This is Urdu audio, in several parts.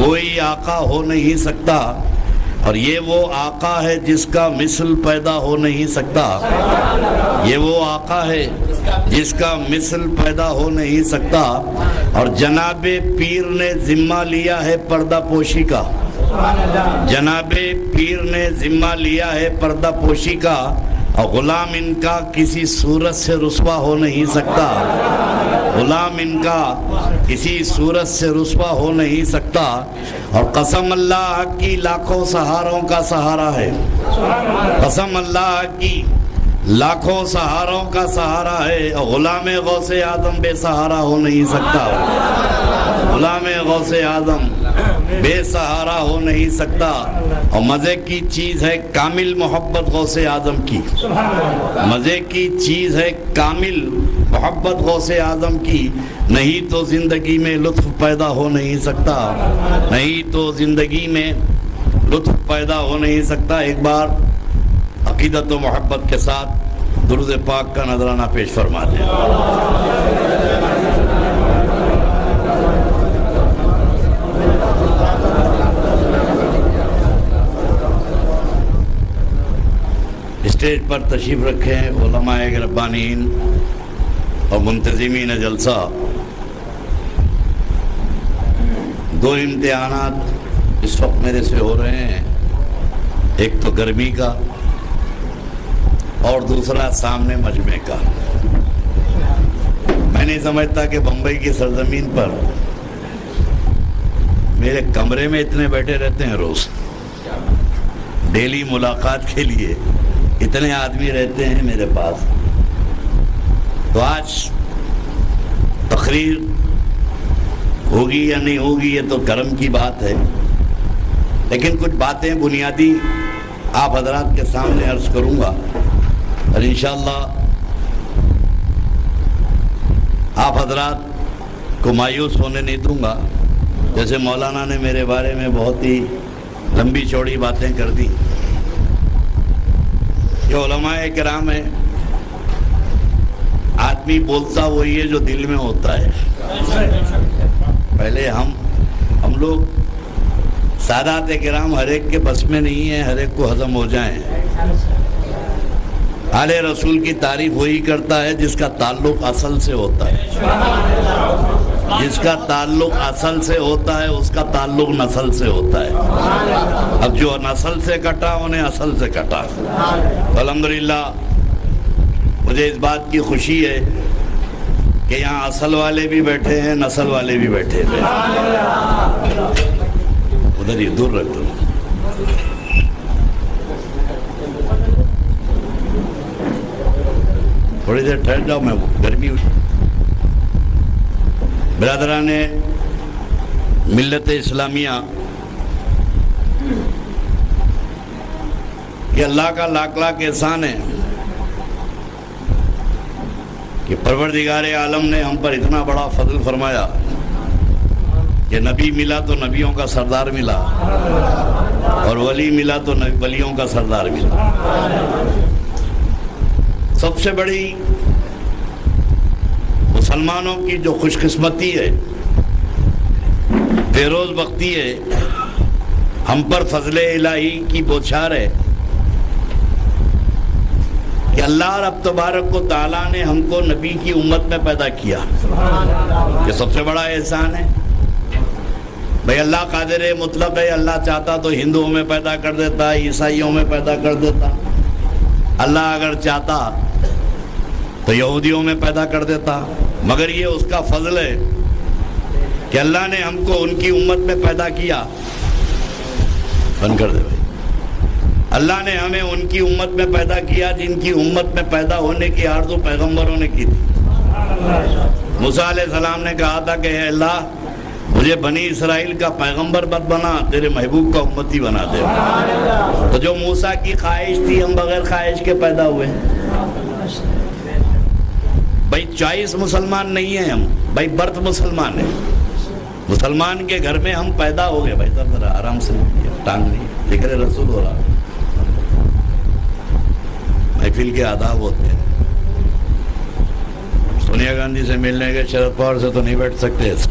کوئی آقا ہو نہیں سکتا، اور یہ وہ آقا ہے جس کا مثل پیدا ہو نہیں سکتا، یہ وہ آقا ہے جس کا مثل پیدا ہو نہیں سکتا، اور جناب پیر نے ذمہ لیا ہے پردہ پوشی کا، جناب پیر نے ذمہ لیا ہے پردہ پوشی کا، اور غلام ان کا کسی صورت سے رسوا ہو نہیں سکتا، غلام ان کا کسی صورت سے رسوا ہو نہیں سکتا، اور قسم اللہ کی لاکھوں سہاروں کا سہارا ہے، قسم اللہ کی لاکھوں سہاروں کا سہارا ہے، اور غلام غوث اعظم بے سہارا ہو نہیں سکتا، غلام غوث اعظم بے سہارا ہو نہیں سکتا، اور مزے کی چیز ہے کامل محبت غوث اعظم کی، مزے کی چیز ہے کامل محبت غوث اعظم کی، نہیں تو زندگی میں لطف پیدا ہو نہیں سکتا، نہیں تو زندگی میں لطف پیدا ہو نہیں سکتا۔ ایک بار عقیدت و محبت کے ساتھ درود پاک کا نذرانہ پیش فرما دیں۔ اسٹیج پر تشریف رکھیں علماء ربانیین اور منتظمین جلسہ۔ دو امتحانات اس وقت میرے سے ہو رہے ہیں، ایک تو گرمی کا اور دوسرا سامنے مجمع کا۔ میں نہیں سمجھتا کہ بمبئی کی سرزمین پر میرے کمرے میں اتنے بیٹھے رہتے ہیں روز، ڈیلی ملاقات کے لیے اتنے آدمی رہتے ہیں میرے پاس۔ تو آج تقریر ہوگی یا نہیں ہوگی یہ تو کرم کی بات ہے، لیکن کچھ باتیں بنیادی آپ حضرات کے سامنے عرض کروں گا، اور انشاءاللہ آپ حضرات کو مایوس ہونے نہیں دوں گا۔ جیسے مولانا نے میرے بارے میں بہت ہی لمبی چوڑی باتیں کر دی، یہ علماء کرام ہیں، آدمی بولتا وہی ہے جو دل میں ہوتا ہے۔ پہلے ہم لوگ سادات کرام ہر ایک کے بس میں نہیں ہیں ہر ایک کو ہضم ہو جائیں۔ آل رسول کی تعریف وہی کرتا ہے جس کا تعلق اصل سے ہوتا ہے، جس کا تعلق اصل سے ہوتا ہے اس کا تعلق نسل سے ہوتا ہے۔ اب جو نسل سے کٹا انہیں اصل سے کٹا۔ الحمدللہ مجھے اس بات کی خوشی ہے کہ یہاں اصل والے بھی بیٹھے ہیں، نسل والے بھی بیٹھے ہیں۔ ادھر ہی دور رکھ دو۔ تھوڑی دیر ٹھہر جاؤ، میں گرمی ہوئی۔ برادران ملت اسلامیہ، کہ اللہ کا لاکھ لاکھ احسان ہے کہ پروردگار عالم نے ہم پر اتنا بڑا فضل فرمایا کہ نبی ملا تو نبیوں کا سردار ملا، اور ولی ملا تو ولیوں کا سردار ملا۔ سب سے بڑی مسلمانوں کی جو خوش قسمتی ہے، فیروز بختی ہے، ہم پر فضل الہی کی بوچھار ہے کہ اللہ رب تبارک و تعالیٰ نے ہم کو نبی کی امت میں پیدا کیا۔ یہ سب سے بڑا احسان ہے۔ بھئی اللہ قادر مطلق ہے، اللہ چاہتا تو ہندوؤں میں پیدا کر دیتا، عیسائیوں میں پیدا کر دیتا، اللہ اگر چاہتا تو یہودیوں میں پیدا کر دیتا، مگر یہ اس کا فضل ہے کہ اللہ نے ہم کو ان کی امت میں پیدا کیا۔ بند کر دے بھائی۔ اللہ نے ہمیں ان کی امت میں پیدا کیا جن کی امت میں پیدا ہونے کی آرزو پیغمبروں نے کی تھی۔ موسیٰ علیہ السلام نے کہا تھا کہ اے اللہ مجھے بنی اسرائیل کا پیغمبر مت بنا، تیرے محبوب کا امتی بنا دے۔ تو جو موسیٰ کی خواہش تھی، ہم بغیر خواہش کے پیدا ہوئے۔ بھائی چوائس مسلمان نہیں ہیں ہم، بھائی برتھ مسلمان ہیں۔ مسلمان کے گھر میں ہم پیدا ہو گئے۔ بھائی ذرا آرام سے ٹانگ نہیں، ذکر رسول ہو رہا، محفل کے آداب ہوتے ہیں۔ سونیا گاندھی سے ملنے کے، شرد پوار سے تو نہیں بیٹھ سکتے ایسا۔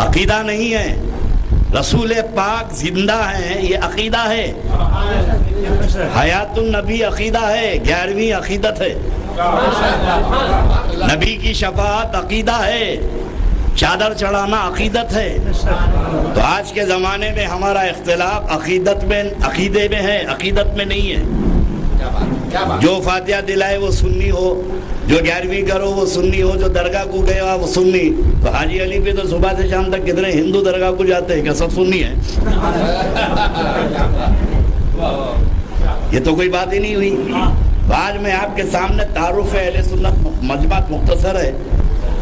عقیدہ نہیں ہے. رسول پاک زندہ ہیں، یہ عقیدہ ہے. حیات النبی عقیدہ ہے، 11ویں عقیدت ہے. نبی کی شفاعت عقیدہ ہے، چادر چڑھانا عقیدت ہے. تو آج کے زمانے میں ہمارا اختلاف عقیدے میں ہے، عقیدت میں نہیں ہے. جو فاتحہ دلائے وہ سنی ہو، جو 11ویں کرو وہ سنی ہو، جو درگاہ کو گیا وہ سنی. تو حاجی علی پہ تو صبح سے شام تک کتنے ہندو درگاہ کو جاتے ہیں، کیا سب سنی ہے؟ یہ تو کوئی بات ہی نہیں ہوئی. تو آج میں آپ کے سامنے تعارف اہل سنت مجمع مختصر ہے.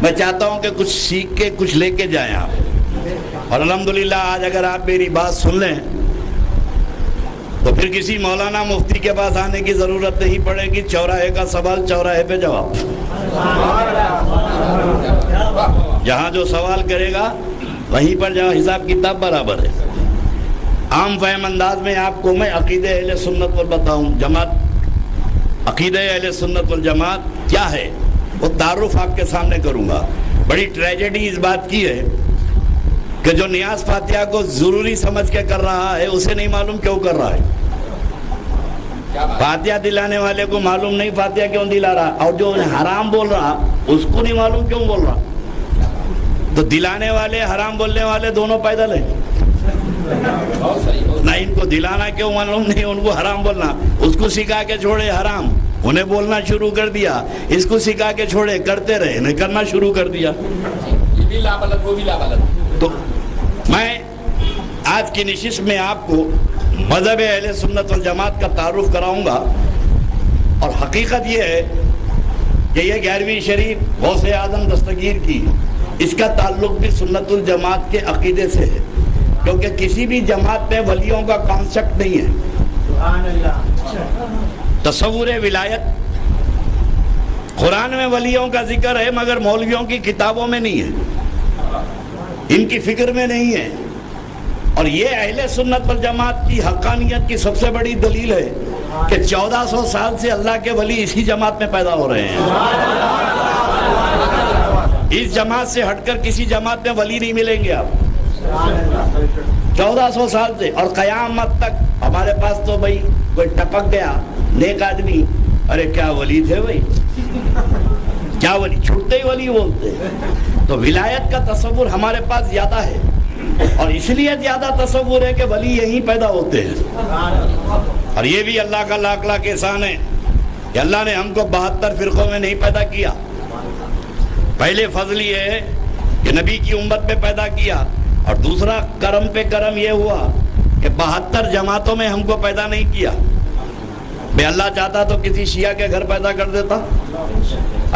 میں چاہتا ہوں کہ کچھ سیکھ کے کچھ لے کے جائیں آپ. اور الحمدللہ آج اگر آپ میری بات سن لیں تو پھر کسی مولانا مفتی کے پاس آنے کی ضرورت نہیں پڑے گی. چوراہے کا سوال چوراہے پہ جواب. جہاں جو سوال کرے گا وہیں پر جہاں حساب کتاب برابر ہے. عام فہم انداز میں آپ کو میں عقیدہ اہل سنت پر بتاؤں. عقیدہ اہل سنت والجماعت کیا ہے وہ تعارف آپ کے سامنے کروں گا. بڑی ٹریجڈی اس بات کی ہے کہ جو نیاز فاتحہ کو ضروری سمجھ کے کر رہا ہے اسے نہیں معلوم کیوں کر رہا ہے. فاتحہ دلانے والے کو معلوم نہیں فاتحہ کیوں دلا رہا، اور جو حرام بول رہا اس کو نہیں معلوم کیوں بول رہا. تو دلانے والے حرام بولنے والے دونوں پیدل ہیں. نہ ان کو دلانا کیوں معلوم نہیں، ان کو حرام بولنا. اس کو سکھا کے چھوڑے حرام، انہیں بولنا شروع کر دیا. اس کو سکھا کے چھوڑے، کرتے رہے، انہیں کرنا شروع کر دیا. یہ بھی لابلد وہ بھی لابلد. تو میں آج کی نشست میں آپ کو مذہب اہل سنت والجماعت کا تعارف کراؤں گا. اور حقیقت یہ ہے کہ یہ 11ویں شریف غوث اعظم دستگیر کی، اس کا تعلق بھی سنت الجماعت کے عقیدے سے ہے. کیونکہ کسی بھی جماعت میں ولیوں کا کانسیپٹ نہیں ہے. تصور ولایت قرآن میں ولیوں کا ذکر ہے مگر مولویوں کی کتابوں میں نہیں ہے، ان کی فکر میں نہیں ہے. اور یہ اہل سنت والجماعت کی حقانیت کی سب سے بڑی دلیل ہے کہ 1400 سال سے اللہ کے ولی اسی جماعت میں پیدا ہو رہے ہیں. اس جماعت سے ہٹ کر کسی جماعت میں ولی نہیں ملیں گے آپ. 1400 سال سے اور قیامت تک. ہمارے پاس تو بھائی کوئی ٹپک گیا نیک آدمی، ارے کیا ولی تھے بھائی، کیا ولی، چھوٹتے ہی ولی بولتے. تو ولایت کا تصور ہمارے پاس زیادہ ہے، اور اس لیے زیادہ تصور ہے کہ ولی یہیں پیدا ہوتے ہیں. اور یہ بھی اللہ کا لاکھ لاکھ احسان ہے کہ اللہ نے ہم کو 72 فرقوں میں نہیں پیدا کیا. پہلے فضل یہ ہے کہ نبی کی امت میں پیدا کیا، اور دوسرا کرم پہ کرم یہ ہوا کہ 72 جماعتوں میں ہم کو پیدا نہیں کیا. بے اللہ چاہتا تو کسی شیعہ کے گھر پیدا کر دیتا،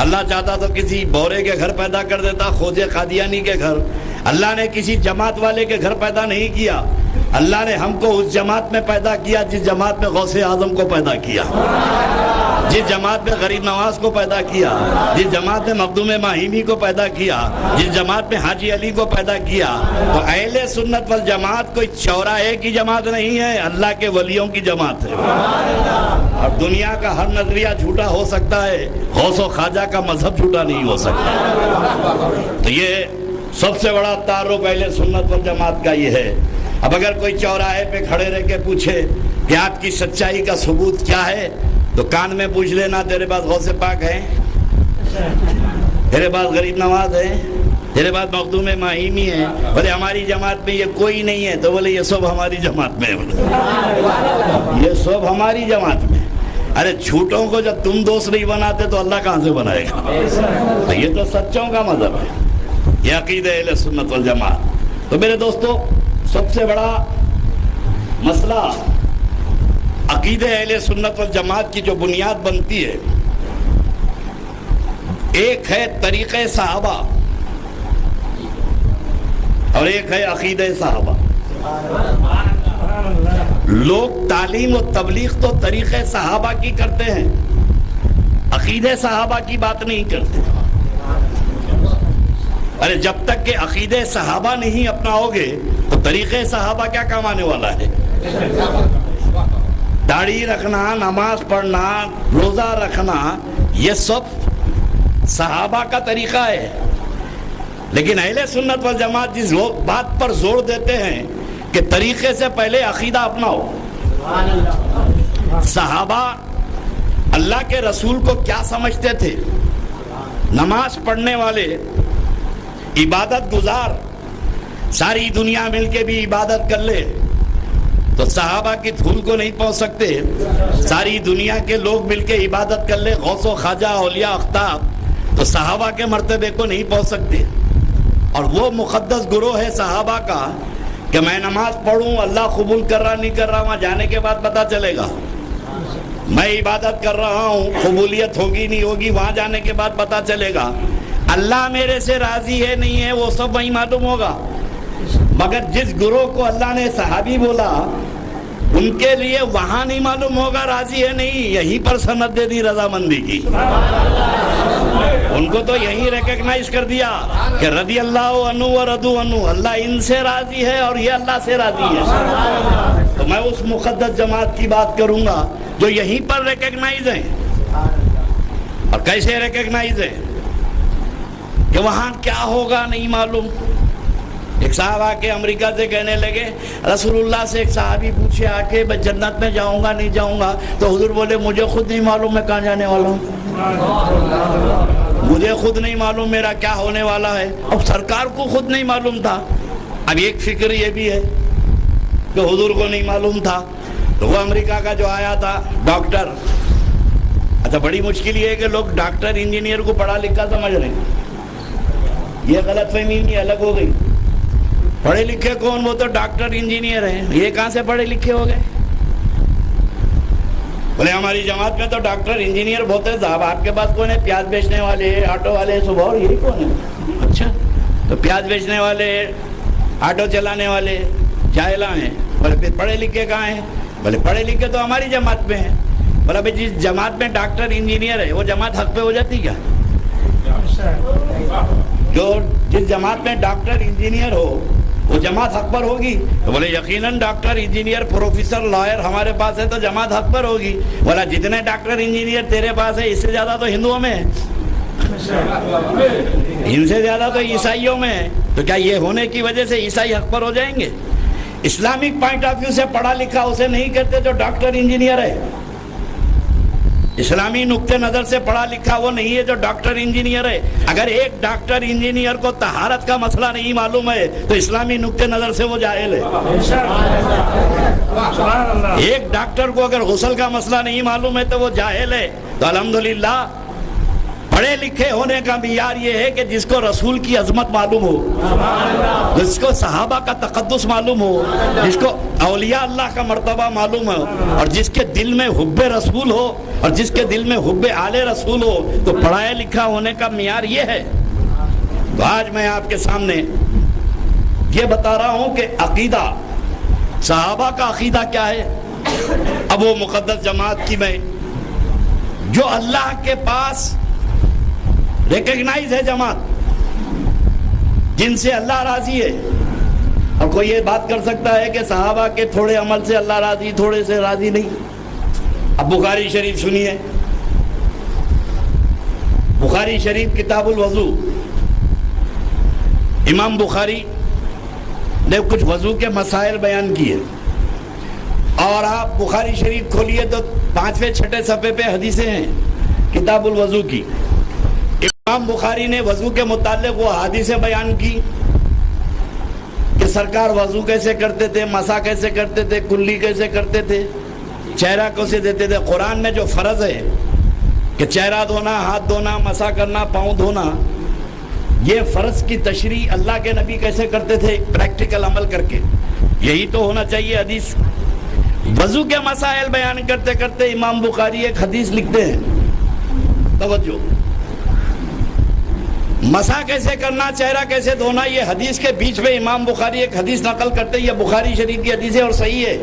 اللہ چاہتا تو کسی بورے کے گھر پیدا کر دیتا، خواجہ قادیانی کے گھر. اللہ نے کسی جماعت والے کے گھر پیدا نہیں کیا. اللہ نے ہم کو اس جماعت میں پیدا کیا جس جماعت میں غوث اعظم کو پیدا کیا، جس جماعت میں غریب نواز کو پیدا کیا، جس جماعت میں مخدوم ماہیمی کو پیدا کیا، جس جماعت میں حاجی علی کو پیدا کیا. تو اہل سنت والجماعت کوئی چوراہے کی جماعت نہیں ہے، اللہ کے ولیوں کی جماعت ہے. اور دنیا کا ہر نظریہ جھوٹا ہو سکتا ہے، غوث و خواجہ کا مذہب جھوٹا نہیں ہو سکتا. تو یہ سب سے بڑا تعارف اہل سنت والجماعت کا یہ ہے. اب اگر کوئی چوراہے پہ کھڑے رہ کے پوچھے کہ آپ کی سچائی کا ثبوت کیا ہے تو کان میں پوچھ لینا، تیرے پاس غوث پاک ہے، تیرے پاس غریب نواز ہے، تیرے پاس مخدوم ماہیمی ہے. بولے ہماری جماعت میں یہ کوئی نہیں ہے، تو بولے یہ سب ہماری جماعت میں ہے، یہ سب ہماری جماعت میں. ارے جھوٹوں کو جب تم دوست نہیں بناتے تو اللہ کہاں سے بنائے گا؟ یہ تو سچوں کا مذہب ہے، یہ عقیدہ اہل سنت والجماعت. تو میرے دوستو، سب سے بڑا مسئلہ عقیدہ اہل سنت والجماعت کی جو بنیاد بنتی ہے، ایک ہے طریقہ صحابہ اور ایک ہے عقیدہ صحابہ. لوگ تعلیم و تبلیغ تو طریقہ صحابہ کی کرتے ہیں، عقیدہ صحابہ کی بات نہیں کرتے. ارے جب تک کہ عقیدہ صحابہ نہیں اپناؤ گے تو طریقہ صحابہ کیا کام آنے والا ہے؟ داڑھی رکھنا، نماز پڑھنا، روزہ رکھنا، یہ سب صحابہ کا طریقہ ہے. لیکن اہل سنت والجماعت جس بات پر زور دیتے ہیں کہ طریقے سے پہلے عقیدہ اپناؤ. صحابہ اللہ کے رسول کو کیا سمجھتے تھے؟ نماز پڑھنے والے، عبادت گزار، ساری دنیا مل کے بھی عبادت کر لے تو صحابہ کی دھول کو نہیں پہنچ سکتے. ساری دنیا کے لوگ مل کے عبادت کر لے، غوث و خواجہ، اولیاء، اقطاب، تو صحابہ کے مرتبے کو نہیں پہنچ سکتے. اور وہ مقدس گروہ ہے صحابہ کا کہ میں نماز پڑھوں، اللہ قبول کر رہا نہیں کر رہا وہاں جانے کے بعد پتہ چلے گا. میں عبادت کر رہا ہوں، قبولیت ہوگی نہیں ہوگی وہاں جانے کے بعد پتہ چلے گا. اللہ میرے سے راضی ہے نہیں ہے وہ سب وہیں معلوم ہوگا. مگر جس گروہ کو اللہ نے صحابی بولا ان کے لیے وہاں نہیں معلوم ہوگا راضی ہے نہیں، یہیں پر سند دے دی رضامندی کی. ان کو تو یہی ریکگنائز کر دیا کہ رضی اللہ عنہ و رضوا عنہ، اللہ ان سے راضی ہے اور یہ اللہ سے راضی ہے. تو میں اس مقدس جماعت کی بات کروں گا جو یہیں پر ریکگنائز ہیں. اور کیسے ریکگنائز ہے کہ وہاں کیا ہوگا نہیں معلوم. ایک صاحب آ کے امریکہ سے کہنے لگے، رسول اللہ سے ایک صحابی پوچھے آ کے میں جنت میں جاؤں گا نہیں جاؤں گا، تو حضور بولے مجھے خود نہیں معلوم میں کہاں جانے والا ہوں، مجھے خود نہیں معلوم میرا کیا ہونے والا ہے. اب سرکار کو خود نہیں معلوم تھا. اب ایک فکر یہ بھی ہے کہ حضور کو نہیں معلوم تھا. تو وہ امریکہ کا جو آیا تھا ڈاکٹر، اچھا بڑی مشکل یہ ہے کہ لوگ ڈاکٹر انجینئر کو پڑھا لکھا سمجھ رہے ہیں. یہ غلط فہمی کی الگ ہو گئی. پڑھے لکھے کون؟ وہ تو ڈاکٹر انجینئر ہیں. یہ کہاں سے پڑھے لکھے ہو گئے؟ بولے ہماری جماعت میں تو ڈاکٹر انجینئر بہت ہے صاحب. آپ کے پاس کون ہے؟ پیاز بیچنے والے، آٹو والے، صبح اور یہی کون ہے؟ اچھا تو پیاز بیچنے والے، آٹو چلانے والے جاہلا ہیں. بولے پھر پڑھے لکھے کہاں ہیں؟ بولے پڑھے لکھے تو ہماری جماعت میں ہیں. بولا بھائی جس جماعت میں ڈاکٹر انجینئر ہے وہ جماعت حق پہ ہو جاتی کیا؟ جو جس جماعت میں ڈاکٹر انجینئر ہو وہ جماعت حق پر ہوگی؟ تو بولے یقیناً ڈاکٹر انجینئر پروفیسر لائر ہمارے پاس ہے تو جماعت حق پر ہوگی. بولا جتنے ڈاکٹر انجینئر تیرے پاس ہے اس سے زیادہ تو ہندوؤں میں ہے، ان سے زیادہ تو عیسائیوں میں ہے. تو کیا یہ ہونے کی وجہ سے عیسائی حق پر ہو جائیں گے؟ اسلامک پوائنٹ آف ویو سے پڑھا لکھا اسے نہیں کہتے جو ڈاکٹر انجینئر ہے. اسلامی نقطہ نظر سے پڑھا لکھا وہ نہیں ہے جو ڈاکٹر انجینئر ہے. اگر ایک ڈاکٹر انجینئر کو طہارت کا مسئلہ نہیں معلوم ہے تو اسلامی نقطہ نظر سے وہ جاہل ہے. ایک ڈاکٹر کو اگر غسل کا مسئلہ نہیں معلوم ہے تو وہ جاہل ہے. تو الحمدللہ پڑھے لکھے ہونے کا معیار یہ ہے کہ جس کو رسول کی عظمت معلوم ہو، جس کو صحابہ کا تقدس معلوم ہو، جس کو اولیاء اللہ کا مرتبہ معلوم ہو، اور جس کے دل میں حب رسول ہو اور جس کے دل میں حب آل رسول ہو. تو پڑھایا لکھا ہونے کا معیار یہ ہے. تو آج میں آپ کے سامنے یہ بتا رہا ہوں کہ عقیدہ صحابہ کا عقیدہ کیا ہے. اب وہ مقدس جماعت کی میں جو اللہ کے پاس ریکگنائز ہے جماعت، جن سے اللہ راضی ہے. اور کوئی یہ بات کر سکتا ہے کہ صحابہ کے تھوڑے عمل سے اللہ راضی، تھوڑے سے راضی نہیں. اب بخاری شریف سنیے. بخاری شریف کتاب الوضو، امام بخاری نے کچھ وضو کے مسائل بیان کیے. اور آپ بخاری شریف کھولیے تو 5ویں 6 صفحے پہ حدیثیں ہیں کتاب الوضو کی. امام بخاری نے وضو کے متعلق وہ حدیثیں بیان کی کہ سرکار وضو کیسے کرتے تھے، مسح کیسے کرتے تھے، کلی کیسے کرتے تھے، چہرہ کیسے دیتے تھے. قرآن میں جو فرض ہے کہ چہرہ دھونا، ہاتھ دھونا، مسح کرنا، پاؤں دھونا، یہ فرض کی تشریح اللہ کے نبی کیسے کرتے تھے پریکٹیکل عمل کر کے. یہی تو ہونا چاہیے حدیث. وضو کے مسائل بیان کرتے کرتے امام بخاری ایک حدیث لکھتے ہیں. توجہ، مسح کیسے کرنا، چہرہ کیسے دھونا، یہ حدیث کے بیچ میں امام بخاری ایک حدیث نقل کرتے ہیں. یہ بخاری شریف کی حدیث ہے اور صحیح ہے.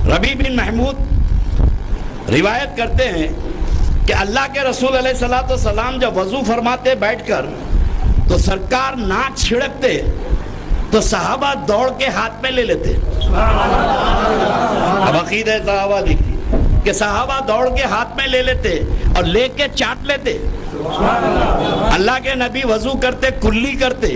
ربیع بن محمود روایت کرتے ہیں کہ اللہ کے رسول علیہ الصلوۃ والسلام جب وضو فرماتے بیٹھ کر تو سرکار ناک چھڑکتے تو صحابہ دوڑ کے ہاتھ میں لے لیتے. اب عقیدہ صحابہ دیکھیے کہ صحابہ دوڑ کے ہاتھ میں لے لیتے اور لے کے چاٹ لیتے. اللہ کے نبی وضو کرتے کلی کرتے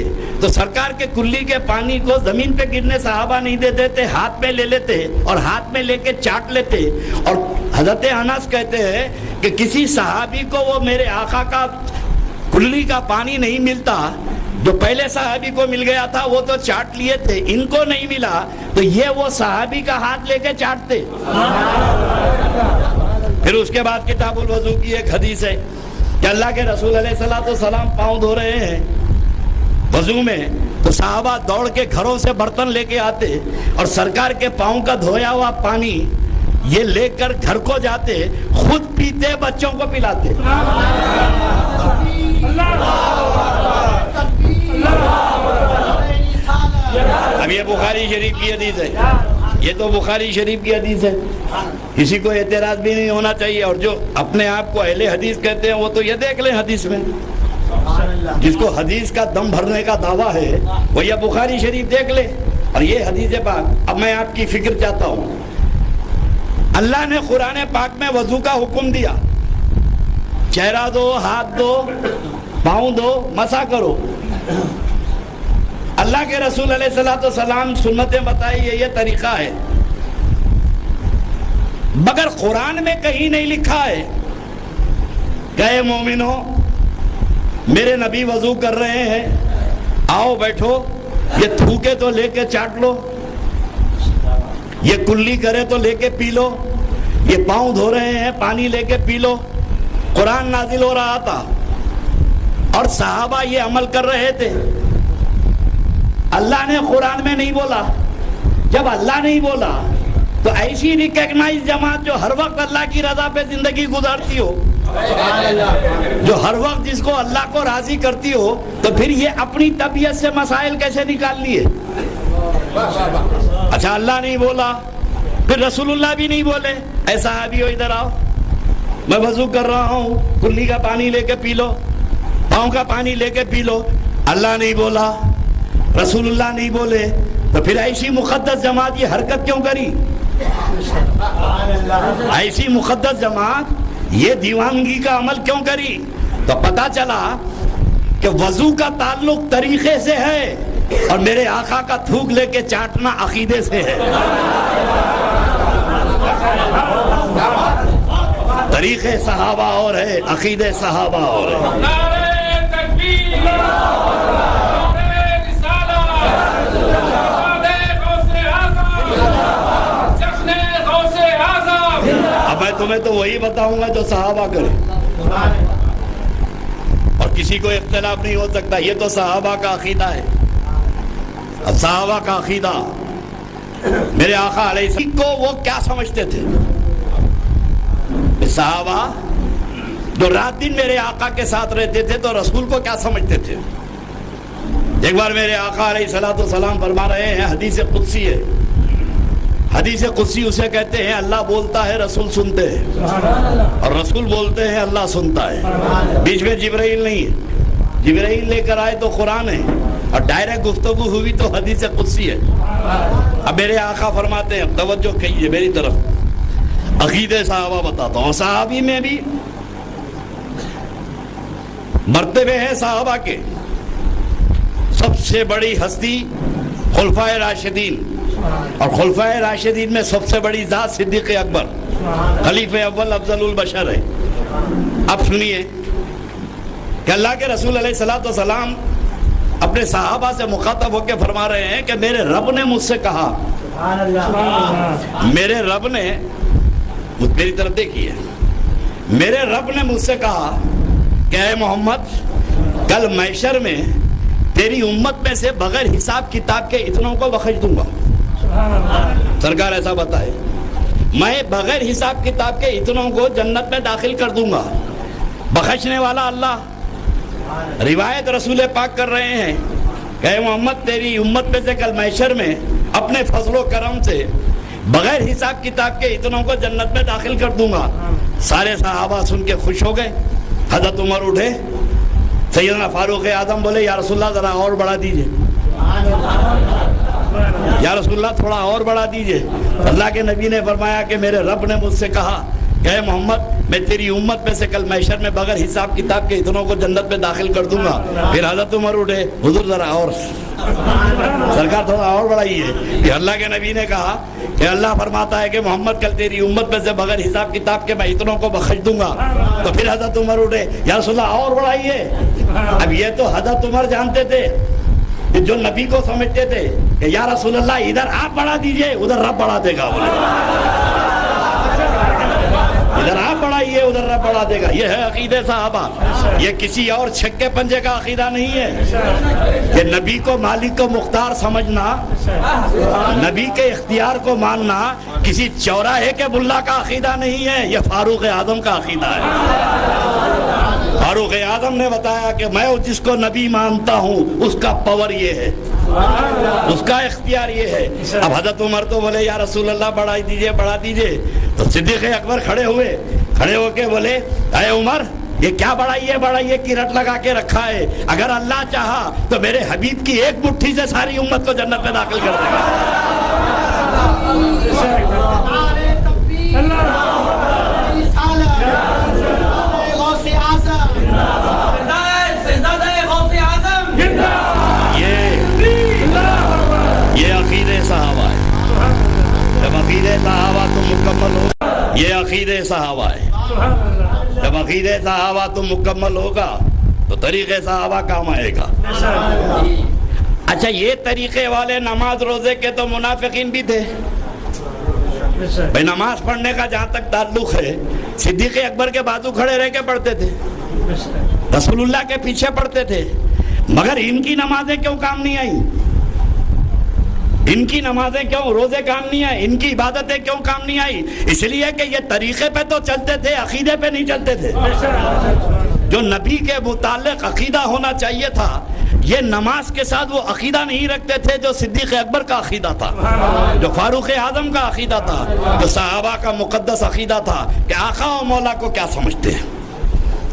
تو سرکار کے کلی کے پانی کو زمین پہ گرنے صحابہ نہیں دیتے تھے, ہاتھ میں لے لیتے اور ہاتھ میں لے کے چاٹ لیتے. اور حضرت انس کہتے ہیں کہ کسی صحابی کو وہ میرے آقا کا کلی کا پانی نہیں ملتا, جو پہلے صحابی کو مل گیا تھا وہ تو چاٹ لیے تھے, ان کو نہیں ملا تو یہ وہ صحابی کا ہاتھ لے کے چاٹتے. پھر اس کے بعد کتاب الوضو کی ایک حدیث ہے کہ اللہ کے رسول علیہ السلام پاؤں دھو رہے ہیں وضو میں, تو صحابہ دوڑ کے گھروں سے برتن لے کے آتے اور سرکار کے پاؤں کا دھویا ہوا پانی یہ لے کر گھر کو جاتے, خود پیتے بچوں کو پلاتے. اب یہ بخاری شریف کی حدیث ہے, یہ تو بخاری شریف کی حدیث ہے, کسی کو اعتراض بھی نہیں ہونا چاہیے. اور جو اپنے آپ کو اہل حدیث کہتے ہیں وہ تو یہ دیکھ لیں حدیث میں, جس کو حدیث کا دم بھرنے کا دعویٰ ہے وہ یہ بخاری شریف دیکھ لے اور یہ حدیث پاک. اب میں آپ کی فکر چاہتا ہوں, اللہ نے قرآن پاک میں وضو کا حکم دیا, چہرہ دو, ہاتھ دو, پاؤں دو, مسح کرو. اللہ کے رسول علیہ السلام سنتیں بتائی یہ طریقہ ہے, مگر قرآن میں کہیں نہیں لکھا ہے کہ اے مومنو میرے نبی وضو کر رہے ہیں, آؤ بیٹھو, یہ تھوکے تو لے کے چاٹ لو, یہ کلی کرے تو لے کے پی لو, یہ پاؤں دھو رہے ہیں پانی لے کے پی لو. قرآن نازل ہو رہا تھا اور صحابہ یہ عمل کر رہے تھے. اللہ نے قرآن میں نہیں بولا, جب اللہ نہیں بولا تو ایسی ریکگنائز جماعت جو ہر وقت اللہ کی رضا پہ زندگی گزارتی ہو, جو ہر وقت جس کو اللہ کو راضی کرتی ہو, تو پھر یہ اپنی طبیعت سے مسائل کیسے نکال لیے؟ اچھا اللہ نہیں بولا, پھر رسول اللہ بھی نہیں بولے, ایسا صحابی ہو ادھر آؤ, میں وضو کر رہا ہوں, کلی کا پانی لے کے پی لو, پاؤں کا پانی لے کے پی لو. اللہ نہیں بولا, رسول اللہ نہیں بولے, تو پھر ایسی مقدس جماعت یہ حرکت کیوں کری؟ ایسی مقدس جماعت یہ دیوانگی کا عمل کیوں کری؟ تو پتا چلا کہ وضو کا تعلق طریقے سے ہے اور میرے آقا کا تھوک لے کے چاٹنا عقیدے سے ہے. طریقے صحابہ اور ہے, عقیدے صحابہ اور ہے. اب میں تمہیں تو وہی بتاؤں گا جو صحابہ کرے, اور کسی کو اختلاف نہیں ہو سکتا. یہ تو صحابہ کا عقیدہ ہے. اب صحابہ کا عقیدہ میرے آقا علیہ السلام کو وہ کیا سمجھتے تھے؟ صحابہ جو رات دن میرے آقا کے ساتھ رہتے تھے تو رسول کو کیا سمجھتے تھے؟ ایک بار میرے آقا علیہ السلام فرما رہے ہیں, حدیث قدسی ہے, حدیث قدسی اسے کہتے ہیں اللہ بولتا ہے رسول سنتے ہیں, اور رسول بولتے ہیں اللہ سنتا ہے. بیچ میں جبرائیل نہیں ہے, جبرائیل لے کر آئے تو قرآن ہے, اور ڈائریکٹ گفتگو ہوئی تو حدیث قدسی ہے. اب میرے آقا فرماتے ہیں, توجہ کیجئے میری طرف, عقیدے صحابہ بتاتا ہوں. صحابی میں بھی مرتبے ہیں صحابہ کے. سب سے بڑی ہستی خلفائے راشدین, اور خلفائے راشدین میں سب سے بڑی ذات صدیق اکبر, خلیفہ اول افضل البشر ہے. اب سنیے کہ اللہ کے رسول علیہ السلام اپنے صحابہ سے مخاطب ہو کے فرما رہے ہیں کہ میرے رب نے مجھ سے کہا, میرے رب نے, میری طرف دیکھیے, میرے رب نے مجھ سے کہا کہ اے محمد کل محشر میں تیری امت میں سے بغیر حساب کتاب کے اتنوں کو بخش دوں گا. سرکار ایسا بتائے, میں بغیر حساب کتاب کے اتنوں کو جنت میں داخل کر دوں گا. بخشنے والا اللہ. روایت رسول پاک کر رہے ہیں کہ اے محمد تیری امت میں سے کل محشر میں اپنے فضل و کرم سے بغیر حساب کتاب کے اتنوں کو جنت میں داخل کر دوں گا. سارے صحابہ سن کے خوش ہو گئے. حضرت عمر اٹھے, سیدنا فاروق اعظم بولے یا رسول اللہ ذرا اور بڑھا دیجئے, یا رسول اللہ تھوڑا اور بڑھا دیجئے. اللہ کے نبی نے فرمایا کہ میرے رب نے مجھ سے کہا کہ اے محمد میں تیری امت میں سے کل محشر میں بغیر حساب کتاب کے اتنوں کو جنت میں داخل کر دوں گا. پھر حضرت عمر اٹھے, حضور ذرا اور سرکار تھوڑا اور بڑھائیے. کہ اللہ کے نبی نے کہا کہ اللہ فرماتا ہے کہ محمد کل تیری امت میں سے بغیر حساب کتاب کے میں اتنوں کو بخش دوں گا. تو پھر حضرت عمر اٹھے, یا رسول اللہ اور بڑھائیے. اب یہ تو حضرت عمر جانتے تھے کہ جو نبی کو سمجھتے تھے کہ یا رسول اللہ ادھر آپ بڑھا دیجئے ادھر رب بڑھا دے گا, ادھر آپ بڑھائیے ادھر رب بڑھا دے گا. یہ ہے عقیدے صحابہ. یہ کسی اور چھکے پنجے کا عقیدہ نہیں ہے. کہ نبی کو مالک کو مختار سمجھنا, نبی کے اختیار کو ماننا کسی چوراہے کے ملا کا عقیدہ نہیں ہے, یہ فاروق اعظم کا عقیدہ ہے. فاروق اعظم نے بتایا کہ میں جس کو نبی مانتا ہوں اس کا پاور یہ ہے, اس کا اختیار یہ ہے. اب حضرت عمر تو بولے یا رسول اللہ بڑھا دیجئے بڑھا دیجئے. تو صدیق اکبر کھڑے ہو کے بولے اے عمر یہ کیا بڑھائیے کی رٹ لگا کے رکھا ہے. اگر اللہ چاہا تو میرے حبیب کی ایک مٹھی سے ساری امت کو جنت میں داخل کر دے گا. یہ عقیدے صحابہ ہے. جب عقیدے صحابہ تو مکمل ہو, یہ عقیدے صحابہ ہے. جب عقیدے صحابہ تو مکمل ہوگا تو طریقے صحابہ کام آئے گا. اچھا یہ طریقے والے نماز روزے کے تو منافقین بھی تھے بھائی. نماز پڑھنے کا جہاں تک تعلق ہے صدیق اکبر کے بازو کھڑے رہ کے پڑھتے تھے, رسول اللہ کے پیچھے پڑھتے تھے, مگر ان کی نمازیں کیوں کام نہیں آئیں؟ ان کی نمازیں کیوں, روزے کام نہیں آئے, ان کی عبادتیں کیوں کام نہیں آئی؟ اس لیے کہ یہ طریقے پہ تو چلتے تھے, عقیدے پہ نہیں چلتے تھے. جو نبی کے متعلق عقیدہ ہونا چاہیے تھا, یہ نماز کے ساتھ وہ عقیدہ نہیں رکھتے تھے جو صدیق اکبر کا عقیدہ تھا, جو فاروق اعظم کا عقیدہ تھا, جو صحابہ کا مقدس عقیدہ تھا کہ آقا و مولا کو کیا سمجھتے ہیں.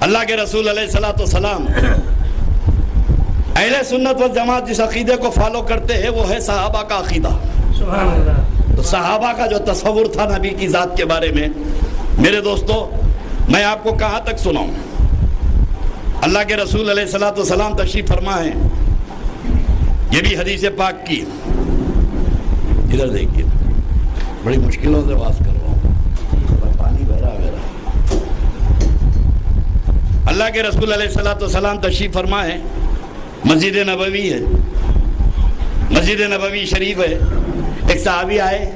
اللہ کے رسول علیہ الصلوۃ والسلام اہل سنت والجماعت جس عقیدے کو فالو کرتے ہیں وہ ہے صحابہ کا عقیدہ. تو صحابہ کا جو تصور تھا نبی کی ذات کے بارے میں, میرے دوستو میں آپ کو کہاں تک سناؤں. اللہ کے رسول علیہ الصلوۃ والسلام تشریف فرما ہے, یہ بھی حدیث پاک کی. ادھر دیکھیے, بڑی مشکلوں سے بات کر رہا ہوں, پانی بہ رہا. اللہ کے رسول علیہ الصلوۃ والسلام تشریف فرما ہے, مسجد نبوی ہے, مسجد نبوی شریف ہے. ایک صحابی آئے,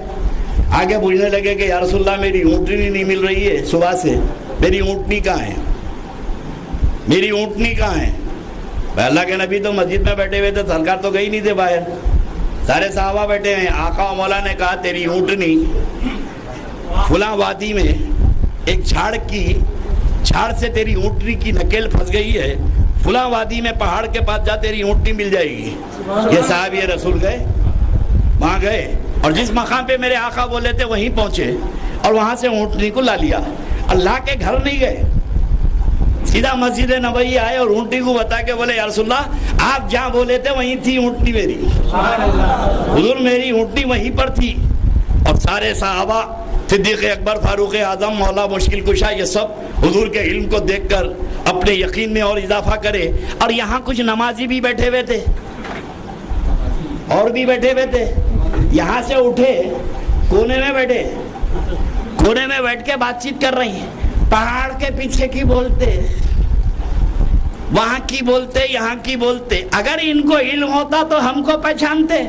آگے پوچھنے لگے کہ یا رسول اللہ میری اونٹنی نہیں مل رہی ہے صبح سے, میری اونٹنی کہاں ہے, میری اونٹنی کہاں ہے. اللہ کے نبی تو مسجد میں بیٹھے ہوئے تھے, سرکار تو گئی نہیں تھے باہر, سارے صحابہ بیٹھے ہیں. آقا و مولا نے کہا تیری اونٹنی فلاں وادی میں ایک جھاڑ سے تیری اونٹنی کی نکیل پھنس گئی ہے, فلاں وادی میں پہاڑ کے پاس جا تیری اونٹنی مل جائے گی. یہ صحابی رسول گئے, وہاں گئے اور جس مقام پہ میرے آقا بولے تھے وہیں پہنچے اور وہاں سے اونٹنی کو لا لیا. اللہ کے گھر نہیں گئے, سیدھا مسجد نبوی آئے اور اونٹنی کو بتا کے بولے یا رسول اللہ آپ جہاں بولے تھے وہیں تھی اونٹنی میری. حضور میری اونٹنی وہیں پر تھی. اور سارے صحابہ, صدیق اکبر, فاروق اعظم, مولا مشکل کشا, یہ سب حضور کے علم کو دیکھ کر اپنے یقین میں اور اضافہ کرے. اور یہاں کچھ نمازی بھی بیٹھے ہوئے تھے, اور بھی بیٹھے ہوئے تھے. یہاں سے اٹھے, کونے میں بیٹھے, کونے میں بیٹھ کے بات چیت کر رہی ہیں. پہاڑ کے پیچھے کی بولتے, وہاں کی بولتے, یہاں کی بولتے. اگر ان کو علم ہوتا تو ہم کو پہچانتے,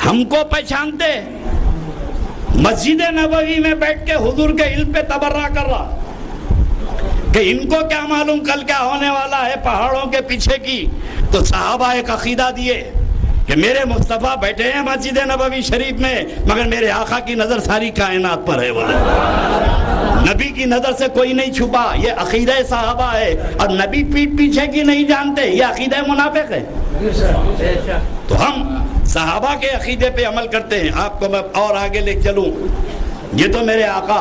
ہم کو پہچانتے. مسجد نبوی میں بیٹھ کے حضور کے علم پہ تبرہ کر رہا کہ ان کو کیا معلوم کل کیا ہونے والا ہے پہاڑوں کے پیچھے کی. تو صحابہ ایک عقیدہ دیے کہ میرے مصطفیٰ بیٹھے ہیں مسجد نبوی شریف میں, مگر میرے آقا کی نظر ساری کائنات پر ہے. بولے نبی کی نظر سے کوئی نہیں چھپا. یہ عقیدہ صحابہ ہے. اور نبی پیٹ پیچھے کی نہیں جانتے, یہ عقیدہ منافق ہے. تو ہم صحابہ کے عقیدے پہ عمل کرتے ہیں. آپ کو میں اور آگے لے چلوں, یہ تو میرے آقا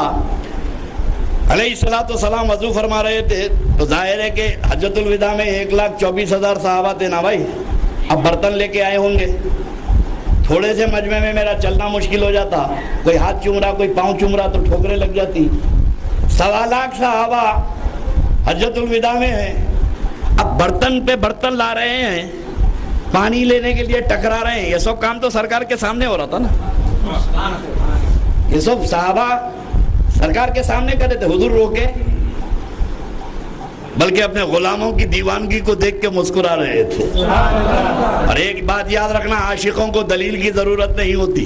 علیہ الصلوۃ والسلام وضو فرما رہے تھے, تو ظاہر ہے کہ حجۃ الوداع میں 1,24,000 صحابہ تھے نا بھائی. اب برتن لے کے آئے ہوں گے تھوڑے سے مجمع میں میرا چلنا مشکل ہو جاتا, کوئی ہاتھ چوم رہا کوئی پاؤں چوم رہا تو ٹھوکریں لگ جاتی. 1.25 لاکھ صحابہ حجۃ الوداع میں ہیں, اب برتن پہ برتن لا رہے ہیں, پانی لینے کے لیے ٹکرا رہے ہیں. یہ سب کام تو سرکار کے سامنے ہو رہا تھا نا, یہ سب صحابہ سرکار کے سامنے کر رہے تھے. حضور روکے بلکہ اپنے غلاموں کی دیوانگی کو دیکھ کے مسکرا رہے تھے. اور ایک بات یاد رکھنا, عاشقوں کو دلیل کی ضرورت نہیں ہوتی,